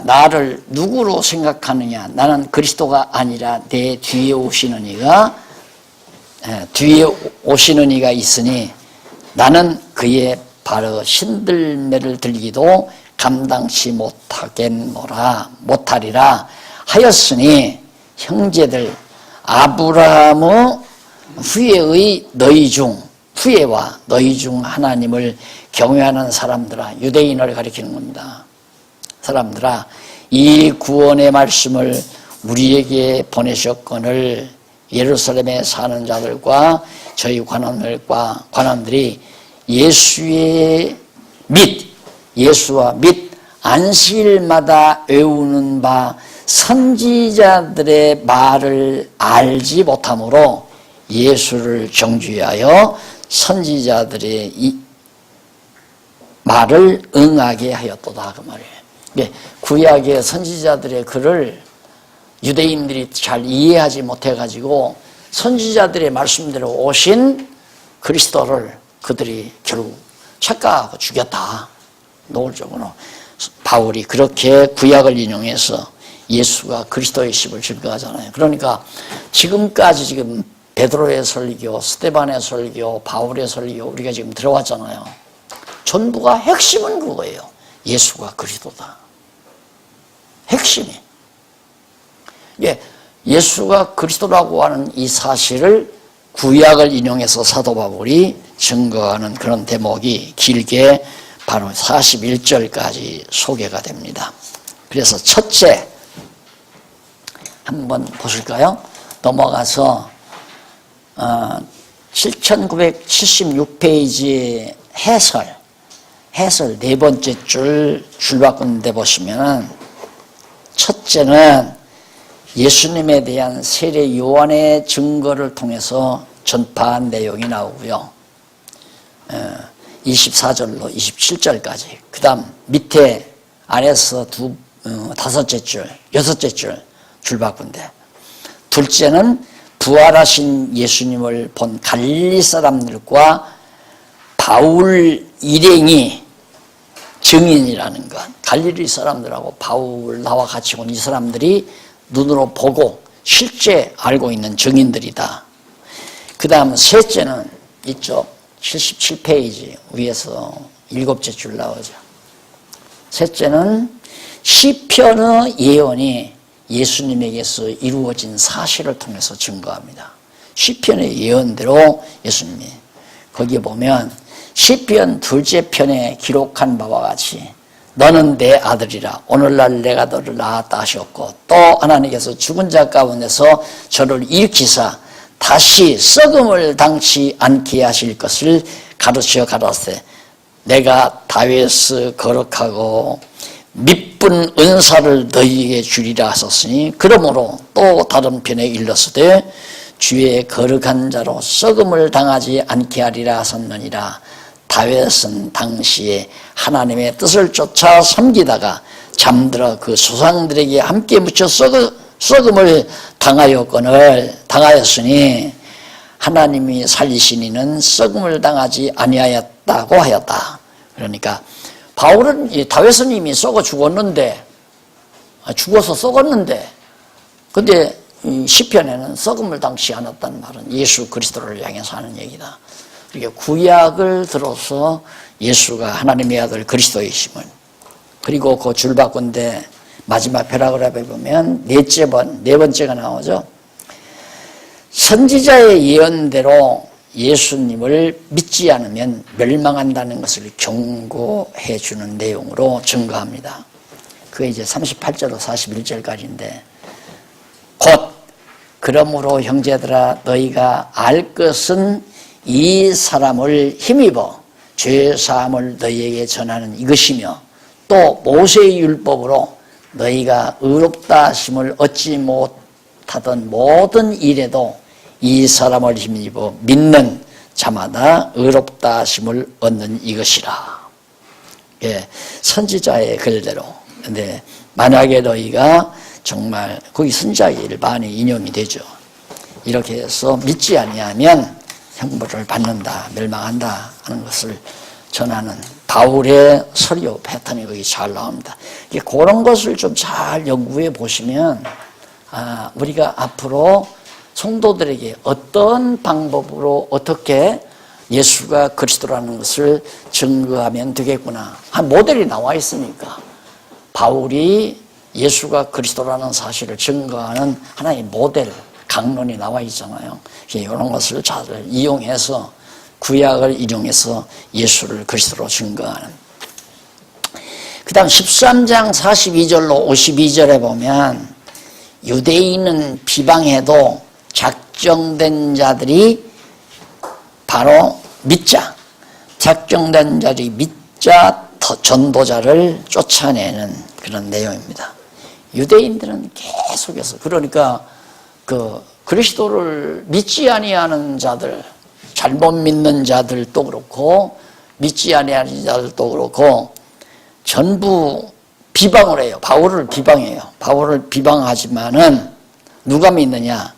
Speaker 1: 나를 누구로 생각하느냐? 나는 그리스도가 아니라 내 뒤에 오시는 이가 있으니 나는 그의 바로 신들매를 들기도 감당치 못하리라 하였으니 형제들, 아브라함의 후예와 너희 중 하나님을 경외하는 사람들아, 유대인을 가리키는 겁니다. 사람들아, 이 구원의 말씀을 우리에게 보내셨거늘 예루살렘에 사는 자들과 저희 관원들이 예수와 및 안식일마다 외우는 바 선지자들의 말을 알지 못함으로 예수를 정죄하여 선지자들의 이 말을 응하게 하였도다, 그 말이에요. 구약의 선지자들의 글을 유대인들이 잘 이해하지 못해가지고 선지자들의 말씀대로 오신 그리스도를 그들이 결국 착각하고 죽였다. 노골적으로 바울이 그렇게 구약을 인용해서 예수가 그리스도의 십을 증거하잖아요. 그러니까 지금까지 지금 베드로의 설교, 스데반의 설교, 바울의 설교 우리가 지금 들어왔잖아요. 전부가 핵심은 그거예요. 예수가 그리스도다. 핵심이. 예수가 그리스도라고 하는 이 사실을 구약을 인용해서 사도 바울이 증거하는 그런 대목이 길게 바로 41절까지 소개가 됩니다. 그래서 첫째 한번 보실까요? 넘어가서 7976페이지 해설 네 번째 줄 바꾸는데 보시면은 첫째는 예수님에 대한 세례 요한의 증거를 통해서 전파한 내용이 나오고요. 24절로 27절까지. 그 다음 밑에 아래서 다섯째 줄, 여섯째 줄 바꾼데. 둘째는 부활하신 예수님을 본 갈릴리 사람들과 바울 일행이 증인이라는 것. 갈릴리 사람들하고 바울 나와 같이 온 이 사람들이 눈으로 보고 실제 알고 있는 증인들이다. 그 다음 셋째는 이쪽 77페이지 위에서 일곱째 줄 나오죠. 셋째는 시편의 예언이 예수님에게서 이루어진 사실을 통해서 증거합니다. 시편의 예언대로 예수님이 거기에 보면 시편 2째 편에 기록한 바와 같이 너는 내 아들이라 오늘날 내가 너를 낳았다 하셨고 또 하나님께서 죽은 자 가운데서 저를 일으키사 다시 썩음을 당치 않게 하실 것을 가르쳐 가라사대 내가 다윗의 거룩하고 미쁜 은사를 너희에게 주리라 하셨으니 그러므로 또 다른 편에 일렀으되 주의 거룩한 자로 썩음을 당하지 않게 하리라 하셨느니라. 다윗은 당시에 하나님의 뜻을 쫓아 섬기다가 잠들어 그 조상들에게 함께 묻혀 썩음을 당하였으니 하나님이 살리신 이는 썩음을 당하지 아니하였다고 하였다. 그러니까 바울은 다윗은 이미 썩어 죽었는데 죽어서 썩었는데 근데 시편에는 썩음을 당치 않았다는 말은 예수 그리스도를 향해서 하는 얘기다. 그러니까 구약을 들어서 예수가 하나님의 아들 그리스도이심을 그리고 그 줄바꾼데 마지막 패러그래프에 보면 네 번째가 나오죠. 선지자의 예언대로 예수님을 믿지 않으면 멸망한다는 것을 경고해 주는 내용으로 증거합니다. 그게 이제 38절로 41절까지인데 곧 그러므로 형제들아 너희가 알 것은 이 사람을 힘입어 죄사함을 너희에게 전하는 이것이며 또 모세의 율법으로 너희가 의롭다 하심을 얻지 못하던 모든 일에도 이 사람을 힘입어 믿는 자마다 의롭다 하심을 얻는 이것이라. 예, 선지자의 글대로. 근데 만약에 너희가 정말 거기 선지자의 일 많이 인용이 되죠. 이렇게 해서 믿지 아니하면 형벌을 받는다, 멸망한다 하는 것을 전하는 바울의 설교 패턴이 거기 잘 나옵니다. 그런 것을 좀 잘 연구해 보시면 우리가 앞으로 성도들에게 어떤 방법으로 어떻게 예수가 그리스도라는 것을 증거하면 되겠구나 한 모델이 나와 있으니까 바울이 예수가 그리스도라는 사실을 증거하는 하나의 모델 강론이 나와 있잖아요. 이런 것을 잘 이용해서 구약을 이용해서 예수를 그리스도로 증거하는. 그 다음 13장 42절로 52절에 보면 유대인은 비방해도 작정된 자들이 바로 믿자. 작정된 자들이 믿자 전도자를 쫓아내는 그런 내용입니다. 유대인들은 계속해서 그러니까 그리스도를 믿지 아니하는 자들, 잘못 믿는 자들도 그렇고 믿지 아니하는 자들도 그렇고 전부 비방을 해요. 바울을 비방해요. 바울을 비방하지만은 누가 믿느냐?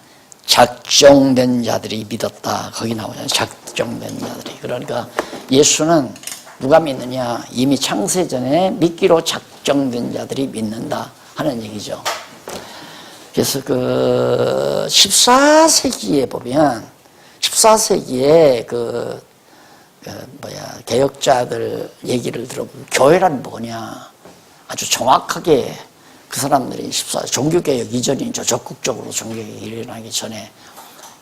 Speaker 1: 작정된 자들이 믿었다. 거기 나오잖아요. 작정된 자들이. 그러니까 예수는 누가 믿느냐? 이미 창세전에 믿기로 작정된 자들이 믿는다 하는 얘기죠. 그래서 14세기에 보면 14세기에 개혁자들 얘기를 들어보면 교회란 뭐냐 아주 정확하게 그 사람들이 종교개혁 이전이죠. 적극적으로 종교개혁이 일어나기 전에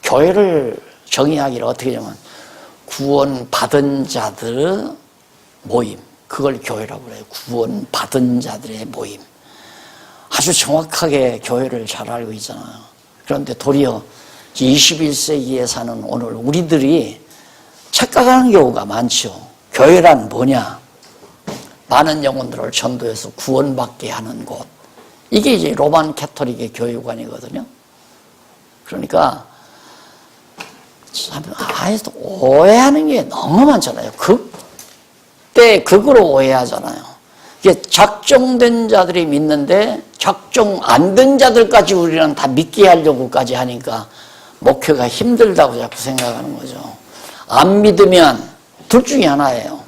Speaker 1: 교회를 정의하기를 어떻게 하냐면 구원받은 자들의 모임, 그걸 교회라고 그래요. 구원받은 자들의 모임. 아주 정확하게 교회를 잘 알고 있잖아요. 그런데 도리어 21세기에 사는 오늘 우리들이 착각하는 경우가 많죠. 교회란 뭐냐? 많은 영혼들을 전도해서 구원받게 하는 곳. 이게 이제 로만 캐토릭의 교회관이거든요. 그러니까 아예 오해하는 게 너무 많잖아요. 극대 극으로 오해하잖아요. 이게 작정된 자들이 믿는데 작정 안 된 자들까지 우리는 다 믿게 하려고까지 하니까 목회가 힘들다고 자꾸 생각하는 거죠. 안 믿으면 둘 중에 하나예요.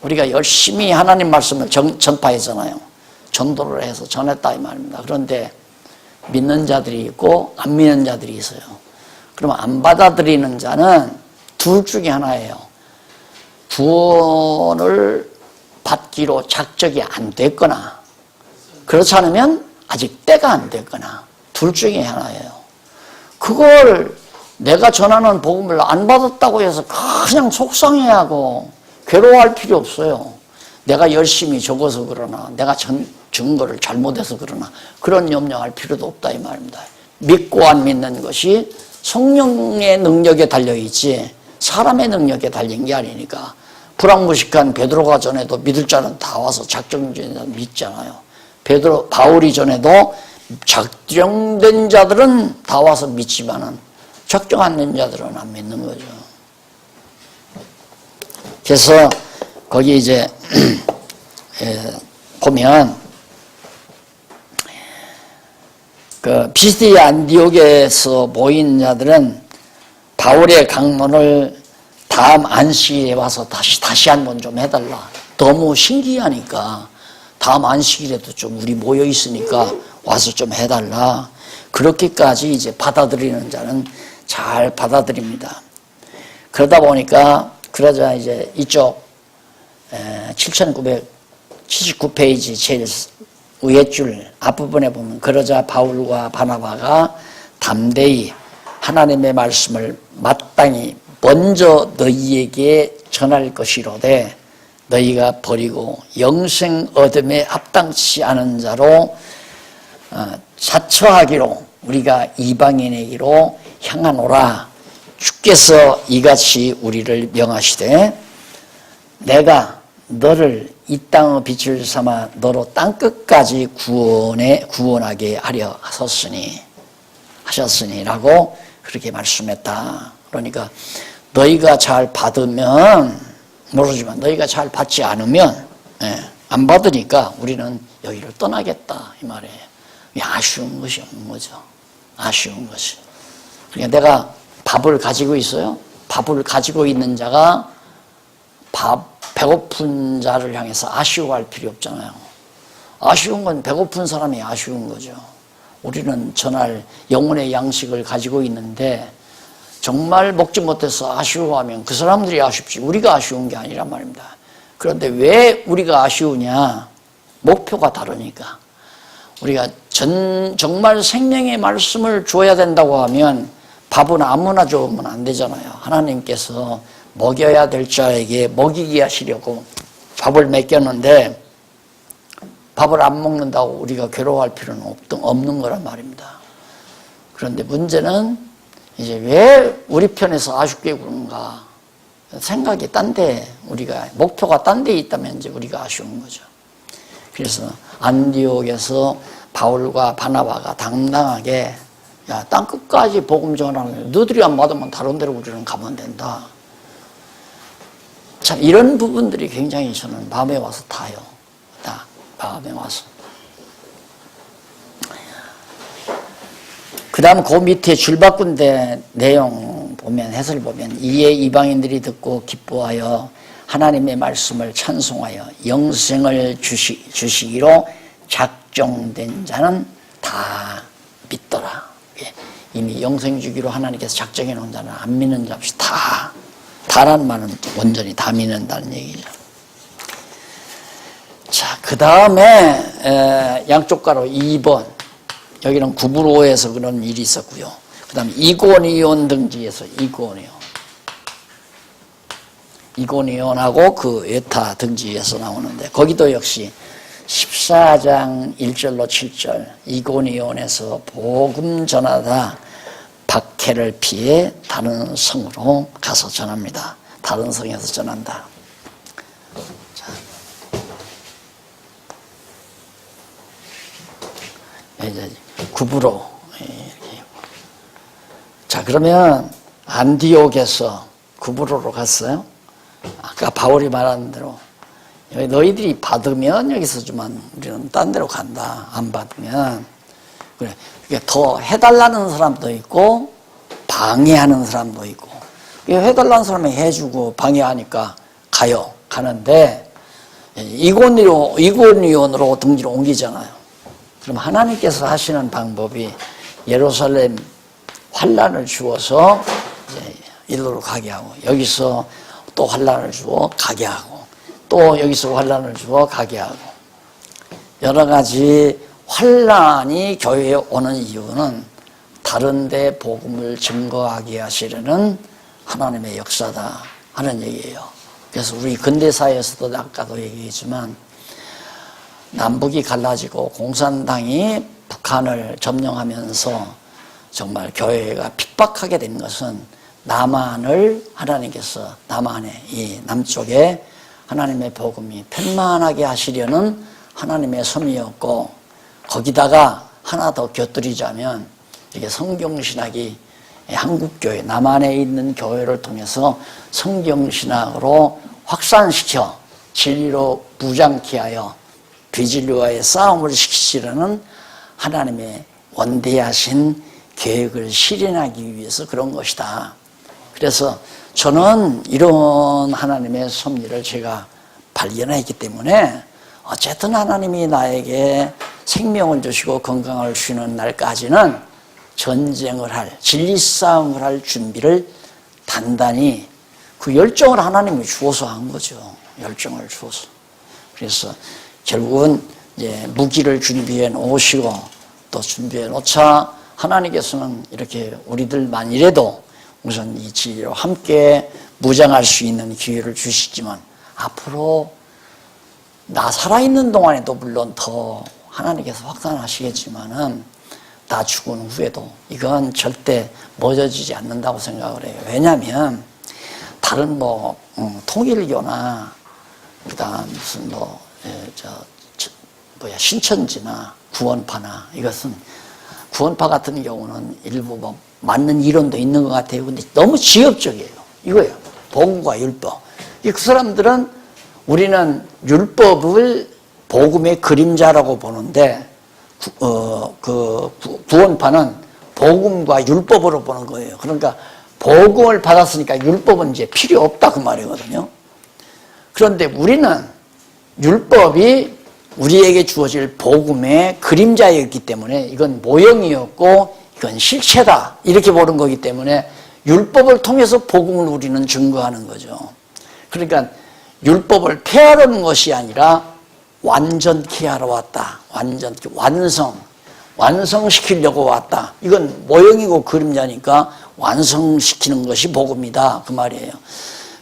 Speaker 1: 우리가 열심히 하나님 말씀을 전파했잖아요. 전도를 해서 전했다 이 말입니다. 그런데 믿는 자들이 있고 안 믿는 자들이 있어요. 그러면 안 받아들이는 자는 둘 중에 하나예요. 구원을 받기로 작정이 안 됐거나 그렇지 않으면 아직 때가 안 됐거나 둘 중에 하나예요. 그걸 내가 전하는 복음을 안 받았다고 해서 그냥 속상해하고 괴로워할 필요 없어요. 내가 열심히 적어서 그러나 내가 증거를 잘못해서 그러나 그런 염려할 필요도 없다 이 말입니다. 믿고 안 믿는 것이 성령의 능력에 달려있지 사람의 능력에 달린 게 아니니까. 불황무식한 베드로가 전에도 믿을 자는 다 와서 작정된 믿잖아요. 바울이 전에도 작정된 자들은 다 와서 믿지만은 작정 안 된 자들은 안 믿는 거죠. 그래서 거기 이제 보면 그 피시디아 안디옥에서 모인 자들은 바울의 강론을 다음 안식일에 와서 다시 한번 좀 해달라. 너무 신기하니까 다음 안식일에도 좀 우리 모여 있으니까 와서 좀 해달라. 그렇게까지 이제 받아들이는 자는 잘 받아들입니다. 그러다 보니까 그러자 이제 이쪽 7979페이지 제일 위에 줄 앞부분에 보면 그러자 바울과 바나바가 담대히 하나님의 말씀을 마땅히 먼저 너희에게 전할 것이로되 너희가 버리고 영생 얻음에 합당치 않은 자로 자처하기로 우리가 이방인에게로 향하노라. 주께서 이같이 우리를 명하시되 내가 너를 이 땅의 빛을 삼아 너로 땅끝까지 구원하게 하려 하셨으니라고 그렇게 말씀했다. 그러니까 너희가 잘 받으면 모르지만 너희가 잘 받지 않으면 안 받으니까 우리는 여기를 떠나겠다 이 말이에요. 아쉬운 것이 없는 거죠. 아쉬운 것이. 그러니까 내가 밥을 가지고 있어요. 밥을 가지고 있는 자가 배고픈 자를 향해서 아쉬워할 필요 없잖아요. 아쉬운 건 배고픈 사람이 아쉬운 거죠. 우리는 전할 영혼의 양식을 가지고 있는데 정말 먹지 못해서 아쉬워하면 그 사람들이 아쉽지 우리가 아쉬운 게 아니란 말입니다. 그런데 왜 우리가 아쉬우냐? 목표가 다르니까. 우리가 정말 생명의 말씀을 줘야 된다고 하면 밥은 아무나 주면 안 되잖아요. 하나님께서 먹여야 될 자에게 먹이게 하시려고 밥을 맡겼는데 밥을 안 먹는다고 우리가 괴로워할 필요는 없는 거란 말입니다. 그런데 문제는 이제 왜 우리 편에서 아쉽게 구는가? 생각이 딴 데, 우리가 목표가 딴 데 있다면 이제 우리가 아쉬운 거죠. 그래서 안디옥에서 바울과 바나바가 당당하게 야, 땅끝까지 복음 전하는 너희들이 안 받으면 다른 데로 우리는 가면 된다. 참 이런 부분들이 굉장히 저는 마음에 와서 타요. 마음에 와서. 그 다음 그 밑에 줄바꾼데 내용 보면 해설 보면 이에 이방인들이 듣고 기뻐하여 하나님의 말씀을 찬송하여 영생을 주시기로 작정된 자는 다 믿더라. 이미 영생 주기로 하나님께서 작정해 놓은 자는 안 믿는 자 없이 다라는 말은 온전히 다 믿는다는 얘기죠. 자, 그 다음에 양쪽 가로 2번 여기는 구브로에서 그런 일이 있었고요. 그 다음에 이고니온 등지에서 이고니온하고 그 에타 등지에서 나오는데 거기도 역시 14장 1절로 7절 이고니온에서 복음 전하다 박해를 피해 다른 성으로 가서 전합니다. 다른 성에서 전한다. 자, 이제 구브로 자 그러면 안디옥에서 구브로로 갔어요. 아까 바울이 말한 대로 너희들이 받으면 여기서 주면 우리는 딴 데로 간다. 안 받으면 그래. 더 해달라는 사람도 있고 방해하는 사람도 있고 해달라는 사람이 해주고 방해하니까 가는데 이고니온으로 등지로 옮기잖아요. 그럼 하나님께서 하시는 방법이 예루살렘 환난을 주어서 일로로 가게 하고 여기서 또 환난을 주어 가게 하고 또 여기서 환난을 주어 가게 하고 여러 가지 환란이 교회에 오는 이유는 다른 데 복음을 증거하게 하시려는 하나님의 역사다 하는 얘기예요. 그래서 우리 근대사회에서도 아까도 얘기했지만 남북이 갈라지고 공산당이 북한을 점령하면서 정말 교회가 핍박하게 된 것은 남한을 하나님께서 남한의 이 남쪽에 하나님의 복음이 편만하게 하시려는 하나님의 섭리였고, 거기다가 하나 더 곁들이자면 이게 성경신학이 한국교회 남한에 있는 교회를 통해서 성경신학으로 확산시켜 진리로 무장케 하여 비진리와의 싸움을 시키시려는 하나님의 원대하신 계획을 실현하기 위해서 그런 것이다. 그래서 저는 이런 하나님의 섭리를 제가 발견했기 때문에 어쨌든 하나님이 나에게 생명을 주시고 건강을 주시는 날까지는 전쟁을 할, 진리 싸움을 할 준비를 단단히 그 열정을 하나님이 주어서 한 거죠. 열정을 주어서. 그래서 결국은 이제 무기를 준비해 놓으시고 또 준비해 놓자 하나님께서는 이렇게 우리들만이라도 우선 이 진리로 함께 무장할 수 있는 기회를 주시지만 앞으로 나 살아있는 동안에도 물론 더 하나님께서 확산하시겠지만은 나 죽은 후에도 이건 절대 멎어지지 않는다고 생각을 해요. 왜냐하면 다른 통일교나 그다음 무슨 신천지나 구원파나 이것은 구원파 같은 경우는 일부 맞는 이론도 있는 것 같아요. 근데 너무 지엽적이에요. 이거예요. 복음과 율법. 그 사람들은 우리는 율법을 복음의 그림자라고 보는데 구원파는 복음과 율법으로 보는 거예요. 그러니까 복음을 받았으니까 율법은 이제 필요 없다 그 말이거든요. 그런데 우리는 율법이 우리에게 주어질 복음의 그림자였기 때문에 이건 모형이었고 이건 실체다 이렇게 보는 거기 때문에 율법을 통해서 복음을 우리는 증거하는 거죠. 그러니까 율법을 폐하려는 것이 아니라 완전케 하러 왔다. 완성시키려고 왔다. 이건 모형이고 그림자니까 완성시키는 것이 복음이다 그 말이에요.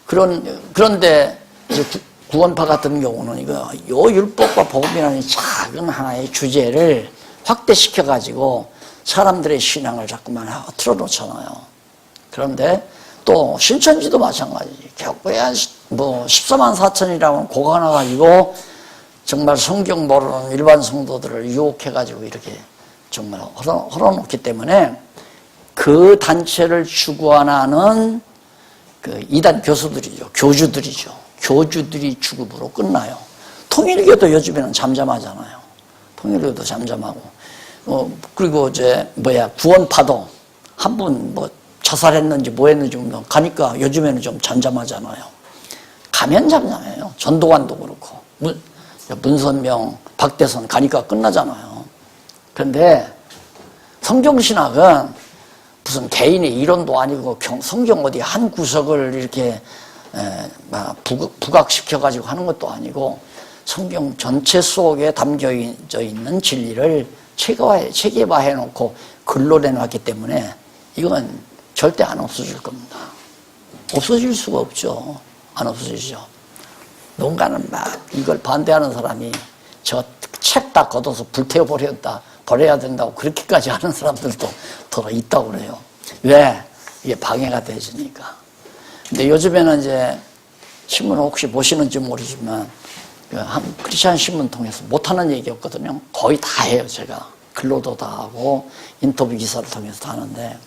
Speaker 1: 그런데 이제 구원파 같은 경우는 요 율법과 복음이라는 작은 하나의 주제를 확대시켜가지고 사람들의 신앙을 자꾸만 틀어놓잖아요. 그런데 또 신천지도 마찬가지지. 교회 한 14만 4천이라면 고가 나가지고 정말 성경 모르는 일반 성도들을 유혹해가지고 이렇게 정말 헐어놓기 때문에 그 단체를 추구하는 그 이단 교수들이죠. 교주들이 죽음으로 끝나요. 통일교도 요즘에는 잠잠하잖아요. 통일교도 잠잠하고. 그리고 구원파도 한 분 자살했는지 뭐 했는지 가니까 요즘에는 좀 잠잠하잖아요. 가면 잠잠해요. 전도관도 그렇고. 문선명, 박대선 가니까 끝나잖아요. 그런데 성경신학은 무슨 개인의 이론도 아니고 성경 어디 한 구석을 이렇게 부각시켜가지고 하는 것도 아니고 성경 전체 속에 담겨져 있는 진리를 체계화해놓고 글로 내놨기 때문에 이건 절대 안 없어질 겁니다. 없어질 수가 없죠. 안 없어지죠. 누군가는 이걸 반대하는 사람이 저 책 다 걷어서 버려야 된다고 그렇게까지 하는 사람들도 더 있다고 그래요. 왜? 이게 방해가 되지니까. 근데 요즘에는 이제 신문 혹시 보시는지 모르지만 한 크리스찬 신문 통해서 못하는 얘기 없거든요. 거의 다 해요. 제가 글로도 다 하고 인터뷰 기사를 통해서 다 하는데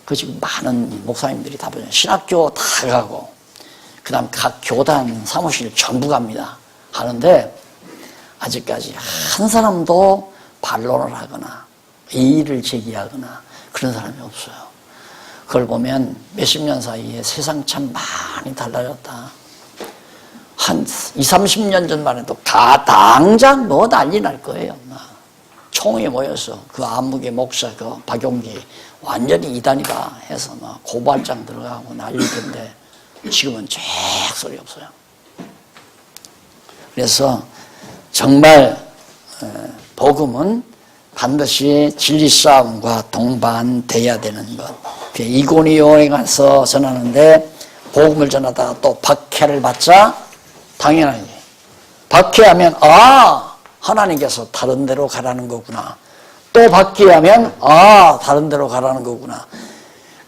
Speaker 1: 그 지금 많은 목사님들이 다 보죠. 신학교 다 가고 그 다음 각 교단 사무실 전부 갑니다. 하는데 아직까지 한 사람도 반론을 하거나 이의를 제기하거나 그런 사람이 없어요. 그걸 보면 몇십 년 사이에 세상 참 많이 달라졌다. 한 20-30년 전만 해도 당장 난리 날 거예요. 총에 모여서 그 암흑의 목사 그 박용기 완전히 이단이다 해서 고발장 들어가고 난리일 텐데 지금은 쨉 소리 없어요. 그래서 정말 복음은 반드시 진리 싸움과 동반돼야 되는 것. 이고니온에 가서 전하는데 복음을 전하다가 또 박해를 받자 당연하지. 박해하면 하나님께서 다른 데로 가라는 거구나. 또 박해하면 다른 데로 가라는 거구나.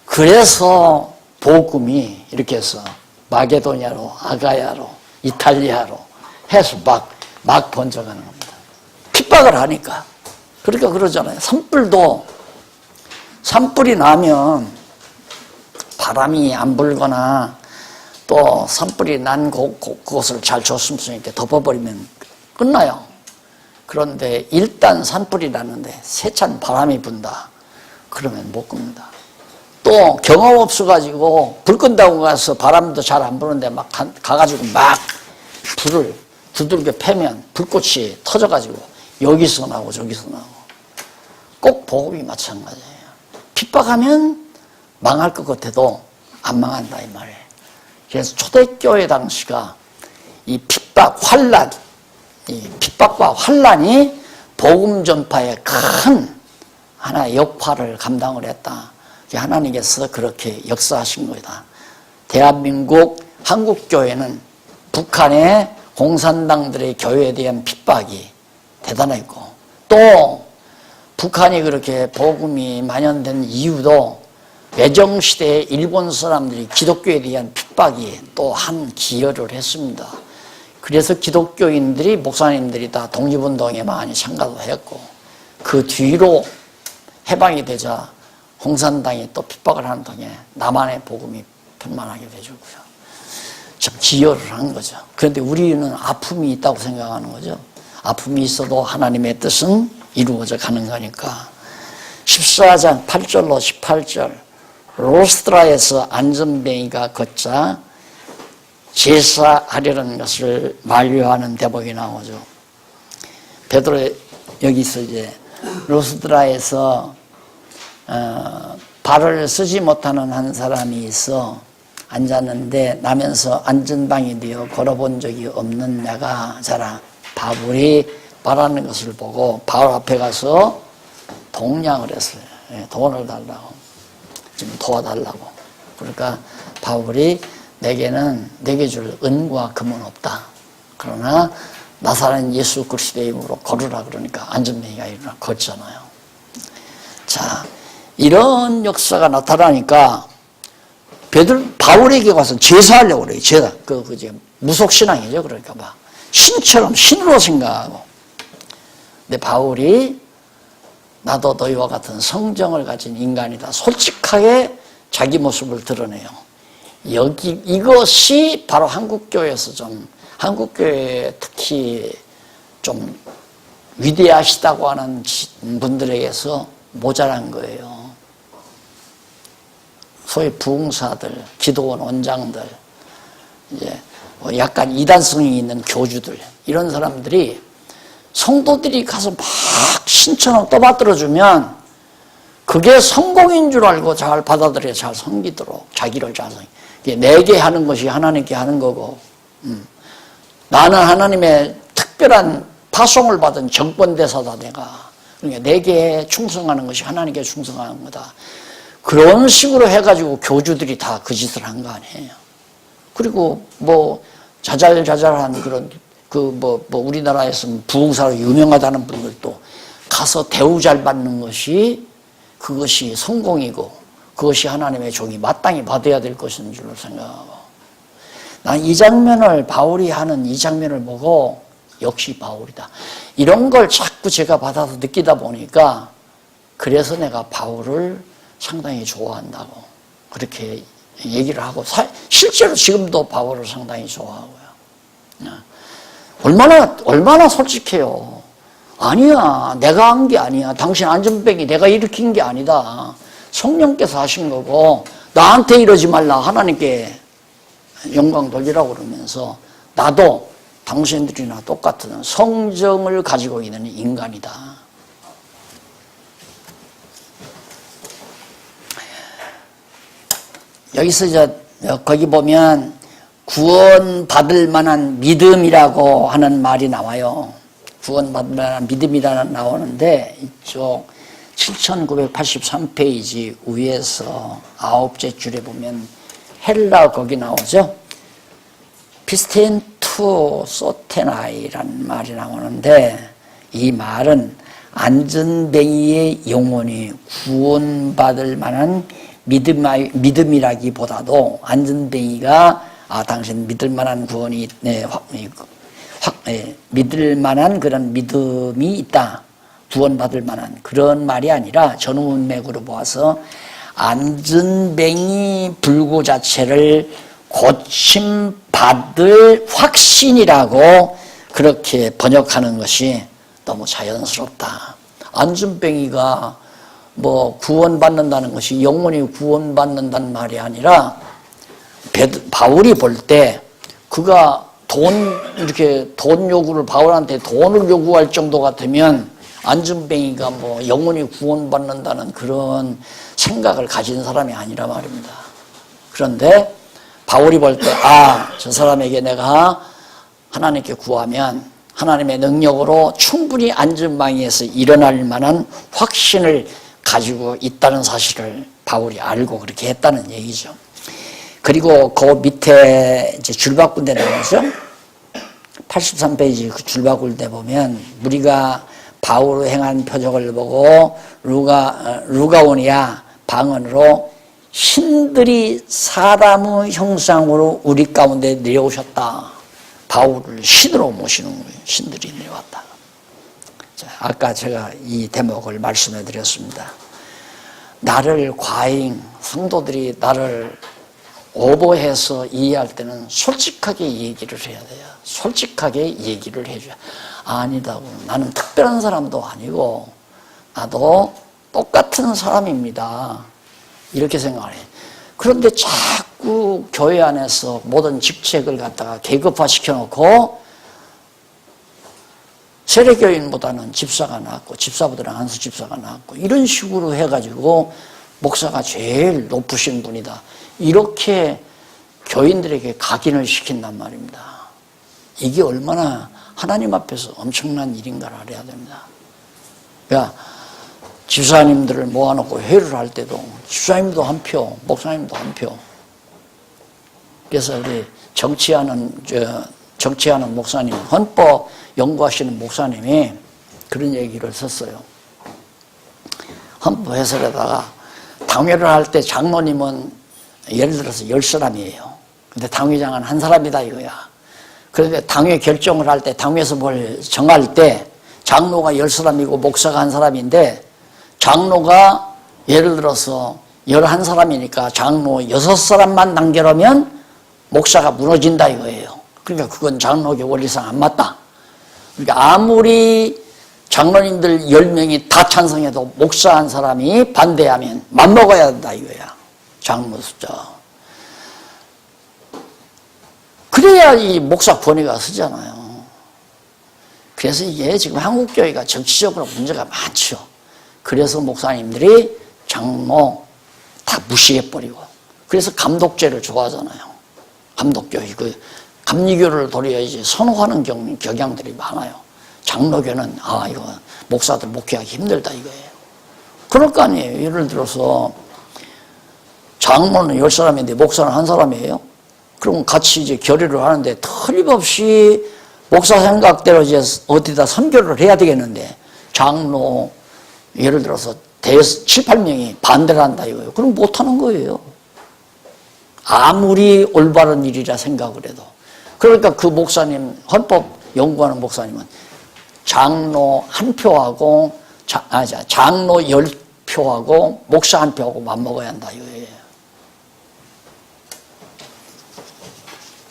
Speaker 1: 그래서 복음이 이렇게 해서 마게도냐로, 아가야로, 이탈리아로 해서 막 번져가는 겁니다. 핍박을 하니까. 그러니까 그러잖아요. 산불이 나면 바람이 안 불거나 또 산불이 난 그것을 잘 조심스럽게 덮어버리면 끝나요. 그런데 일단 산불이 나는데 세찬 바람이 분다. 그러면 못 끕니다. 또 경험 없어가지고 불 끈다고 가서 바람도 잘 안 부는데 막 가가지고 막 불을 두들겨 패면 불꽃이 터져가지고 여기서 나고 저기서 나고. 꼭 복음이 마찬가지예요. 핍박하면 망할 것 같아도 안 망한다 이 말이에요. 그래서 초대교회 당시가 이 핍박과 환란이 복음 전파에 큰 하나의 역할을 감당을 했다. 하나님께서 그렇게 역사하신 거다. 대한민국 한국교회는 북한의 공산당들의 교회에 대한 핍박이 대단했고 또 북한이 그렇게 복음이 만연된 이유도 외정시대에 일본 사람들이 기독교에 대한 핍박이 또 한 기여를 했습니다. 그래서 기독교인들이 목사님들이 다 독립운동에 많이 참가도 했고 그 뒤로 해방이 되자 공산당이 또 핍박을 하는 통에 남한의 복음이 편만하게 되었고요. 참 기여를 한 거죠. 그런데 우리는 아픔이 있다고 생각하는 거죠. 아픔이 있어도 하나님의 뜻은 이루어져 가는 거니까. 14장 8절로 18절 로스트라에서 안전뱅이가 걷자 제사하려는 것을 만류하는 대목이 나오죠. 베드로 여기서 이제 로스트라에서 발을 쓰지 못하는 한 사람이 있어 앉았는데 나면서 안전방이 되어 걸어본 적이 없는 내가 자라. 바울이 바라는 것을 보고 바울 앞에 가서 동냥을 했어요. 돈을 달라고. 좀 도와달라고. 그러니까 바울이 내게 줄 은과 금은 없다. 그러나 나사렛 예수 그리스도의 이름으로 걸으라 그러니까 안전뱅이가 일어나 걷잖아요. 자, 이런 역사가 나타나니까 바울에게 가서 제사하려고 그래요. 제사. 무속신앙이죠. 그러니까 막 신처럼 신으로 생각하고. 근데 바울이 나도 너희와 같은 성정을 가진 인간이다. 솔직하게 자기 모습을 드러내요. 이것이 바로 한국교회에서 한국교회 특히 좀 위대하시다고 하는 분들에게서 모자란 거예요. 소위 부흥사들, 기도원 원장들, 이제 약간 이단성이 있는 교주들, 이런 사람들이 성도들이 가서 막 신처럼 떠받들어주면 그게 성공인 줄 알고 잘 받아들여 잘 섬기도록 자기를 잘 섬기. 내게 하는 것이 하나님께 하는 거고, 나는 하나님의 특별한 파송을 받은 정권대사다 내가. 그러니까 내게 충성하는 것이 하나님께 충성하는 거다. 그런 식으로 해가지고 교주들이 다 그 짓을 한 거 아니에요. 그리고 자잘자잘한 그런 우리나라에서 부흥사로 유명하다는 분들도 가서 대우 잘 받는 것이 그것이 성공이고 그것이 하나님의 종이 마땅히 받아야 될 것인 줄로 생각하고, 난 이 장면을 바울이 하는 이 장면을 보고 역시 바울이다. 이런 걸 자꾸 제가 받아서 느끼다 보니까 그래서 내가 바울을 상당히 좋아한다고 그렇게 얘기를 하고 실제로 지금도 바울을 상당히 좋아하고요. 얼마나 솔직해요. 아니야, 내가 한 게 아니야. 당신 안전뱅이 내가 일으킨 게 아니다. 성령께서 하신 거고 나한테 이러지 말라. 하나님께 영광 돌리라고 그러면서 나도 당신들이나 똑같은 성정을 가지고 있는 인간이다. 여기서 거기 보면 구원받을 만한 믿음이라고 하는 말이 나와요. 구원받을 만한 믿음이라는 나오는데 이쪽 7983페이지 위에서 9째 줄에 보면 헬라 거기 나오죠. 피스텐 투 소테나이라는 말이 나오는데 이 말은 안전뱅이의 영혼이 구원받을 만한 믿음이라기보다도 안전뱅이가 당신 믿을 만한 구원이 믿을 만한 그런 믿음이 있다. 구원받을 만한 그런 말이 아니라 전문맥으로 보아서 안전뱅이 불구 자체를 고침받을 확신이라고 그렇게 번역하는 것이 너무 자연스럽다. 안전뱅이가 뭐 구원받는다는 것이 영혼이 구원받는다는 말이 아니라 바울이 볼 때 그가 이렇게 돈 요구를 바울한테 돈을 요구할 정도 같으면 안전뱅이가 뭐 영혼이 구원받는다는 그런 생각을 가진 사람이 아니라 말입니다. 그런데 바울이 볼 때 저 사람에게 내가 하나님께 구하면 하나님의 능력으로 충분히 안전뱅이에서 일어날 만한 확신을 가지고 있다는 사실을 바울이 알고 그렇게 했다는 얘기죠. 그리고 그 밑에 이제 줄바꾼 데 나오죠. 83페이지 그 줄바꿀 때 보면 우리가 바울이 행한 표적을 보고 루가오니아 방언으로 신들이 사람의 형상으로 우리 가운데 내려오셨다. 바울을 신으로 모시는 거예요. 신들이 내려왔다. 자, 아까 제가 이 대목을 말씀해 드렸습니다. 나를 과잉, 성도들이 나를 오버해서 이해할 때는 솔직하게 얘기를 해야 돼요. 솔직하게 얘기를 해줘야. 아니다고. 나는 특별한 사람도 아니고 나도 똑같은 사람입니다. 이렇게 생각을 해요. 그런데 자꾸 교회 안에서 모든 직책을 갖다가 계급화 시켜놓고 세례교인보다는 집사가 낫고 집사보다는 안수 집사가 낫고 이런 식으로 해가지고 목사가 제일 높으신 분이다. 이렇게 교인들에게 각인을 시킨단 말입니다. 이게 얼마나 하나님 앞에서 엄청난 일인가를 알아야 됩니다. 그러니까 집사님들을 모아놓고 회의를 할 때도 집사님도 한 표, 목사님도 한 표. 그래서 우리 정치하는 목사님, 헌법 연구하시는 목사님이 그런 얘기를 썼어요. 헌법 해설에다가 당회를 할 때 장로님은 예를 들어서 10사람이에요. 근데 당회장은 한 사람이다 이거야. 그런데 당회 결정을 할 때, 당회에서 뭘 정할 때 장로가 10사람이고 목사가 한 사람인데 장로가 예를 들어서 11사람이니까 장로 6사람만 남겨놓으면 목사가 무너진다 이거예요. 그러니까 그건 장로교 원리상 안 맞다. 그러니까 아무리 장로님들 10명이 다 찬성해도 목사 한 사람이 반대하면 맞먹어야 된다 이거야. 장로 숫자. 그래야 이 목사 권위가 서잖아요. 그래서 이게 지금 한국교회가 정치적으로 문제가 많죠. 그래서 목사님들이 장로 다 무시해버리고 그래서 감독제를 좋아하잖아요. 감독교회, 감리교를 도리어 이제 선호하는 경향들이 많아요. 장로교는 이거 목사들 목회하기 힘들다 이거예요. 그럴 거 아니에요. 예를 들어서 장로는 10사람인데 목사는 한 사람이에요. 그럼 같이 이제 결의를 하는데 틀림없이 목사 생각대로 이제 어디다 선교를 해야 되겠는데 장로 예를 들어서 7, 8명이 반대를 한다 이거예요. 그럼 못하는 거예요. 아무리 올바른 일이라 생각을 해도. 그러니까 그 목사님, 헌법 연구하는 목사님은 장로 한 표하고 장로 10표하고 목사 한 표하고 맞먹어야 한다 이거예요.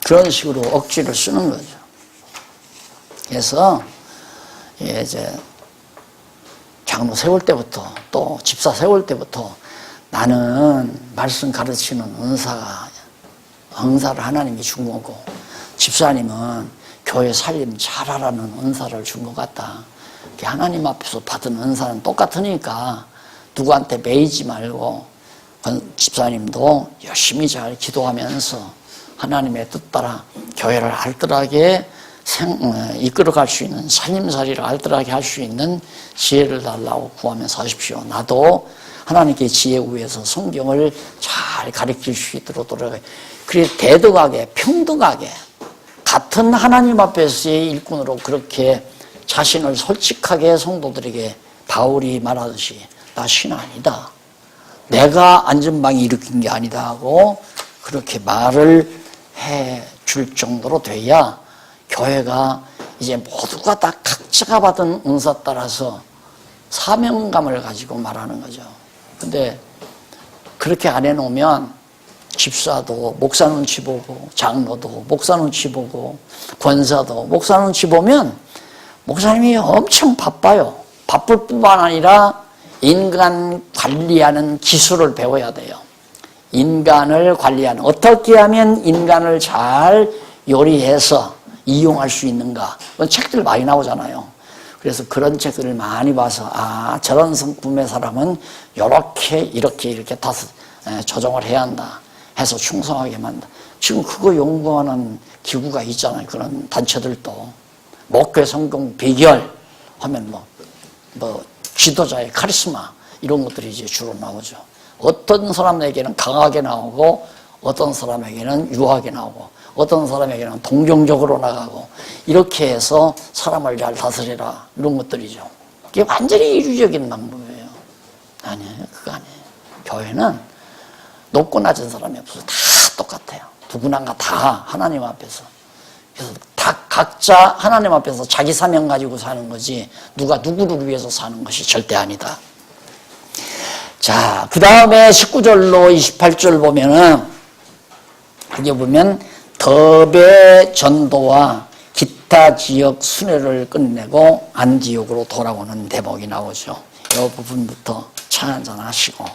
Speaker 1: 그런 식으로 억지를 쓰는 거죠. 그래서 이제 장로 세울 때부터 또 집사 세울 때부터 나는 말씀 가르치는 은사를 하나님이 준 거고 집사님은 교회 살림 잘하라는 은사를 준 것 같다. 하나님 앞에서 받은 은사는 똑같으니까 누구한테 매이지 말고 집사님도 열심히 잘 기도하면서 하나님의 뜻 따라 교회를 알뜰하게 이끌어갈 수 있는 살림살이를 알뜰하게 할 수 있는 지혜를 달라고 구하면서 하십시오. 나도 하나님께 지혜 구해서 성경을 잘 가르칠 수 있도록 노력해. 그리고 대등하게 평등하게 같은 하나님 앞에서의 일꾼으로 그렇게 자신을 솔직하게 성도들에게 바울이 말하듯이 나 신 아니다. 내가 안전방이 일으킨 게 아니다 하고 그렇게 말을 해 줄 정도로 돼야 교회가 이제 모두가 다 각자가 받은 은사 따라서 사명감을 가지고 말하는 거죠. 근데 그렇게 안 해놓으면 집사도 목사 눈치 보고 장로도 목사 눈치 보고 권사도 목사 눈치 보면 목사님이 엄청 바빠요. 바쁠 뿐만 아니라 인간 관리하는 기술을 배워야 돼요. 인간을 관리하는, 어떻게 하면 인간을 잘 요리해서 이용할 수 있는가. 그런 책들 많이 나오잖아요. 그래서 그런 책들을 많이 봐서 저런 성품의 사람은 이렇게 다 조정을 해야 한다 해서 충성하게 만든다. 지금 그거 연구하는 기구가 있잖아요. 그런 단체들도. 목회 성공 비결 하면 지도자의 카리스마 이런 것들이 이제 주로 나오죠. 어떤 사람에게는 강하게 나오고 어떤 사람에게는 유하게 나오고 어떤 사람에게는 동정적으로 나가고 이렇게 해서 사람을 잘 다스리라 이런 것들이죠. 이게 완전히 이류적인 방법이에요. 아니에요. 그거 아니에요. 교회는 높고 낮은 사람이 없어서 다 똑같아요. 누구나 다 하나님 앞에서. 그래서 다 각자 하나님 앞에서 자기 사명 가지고 사는 거지 누가 누구를 위해서 사는 것이 절대 아니다. 자, 그 다음에 19절로 28절 보면은 여기 보면 더베 전도와 기타 지역 순회를 끝내고 안디옥으로 돌아오는 대목이 나오죠. 이 부분부터 차 한잔 하시고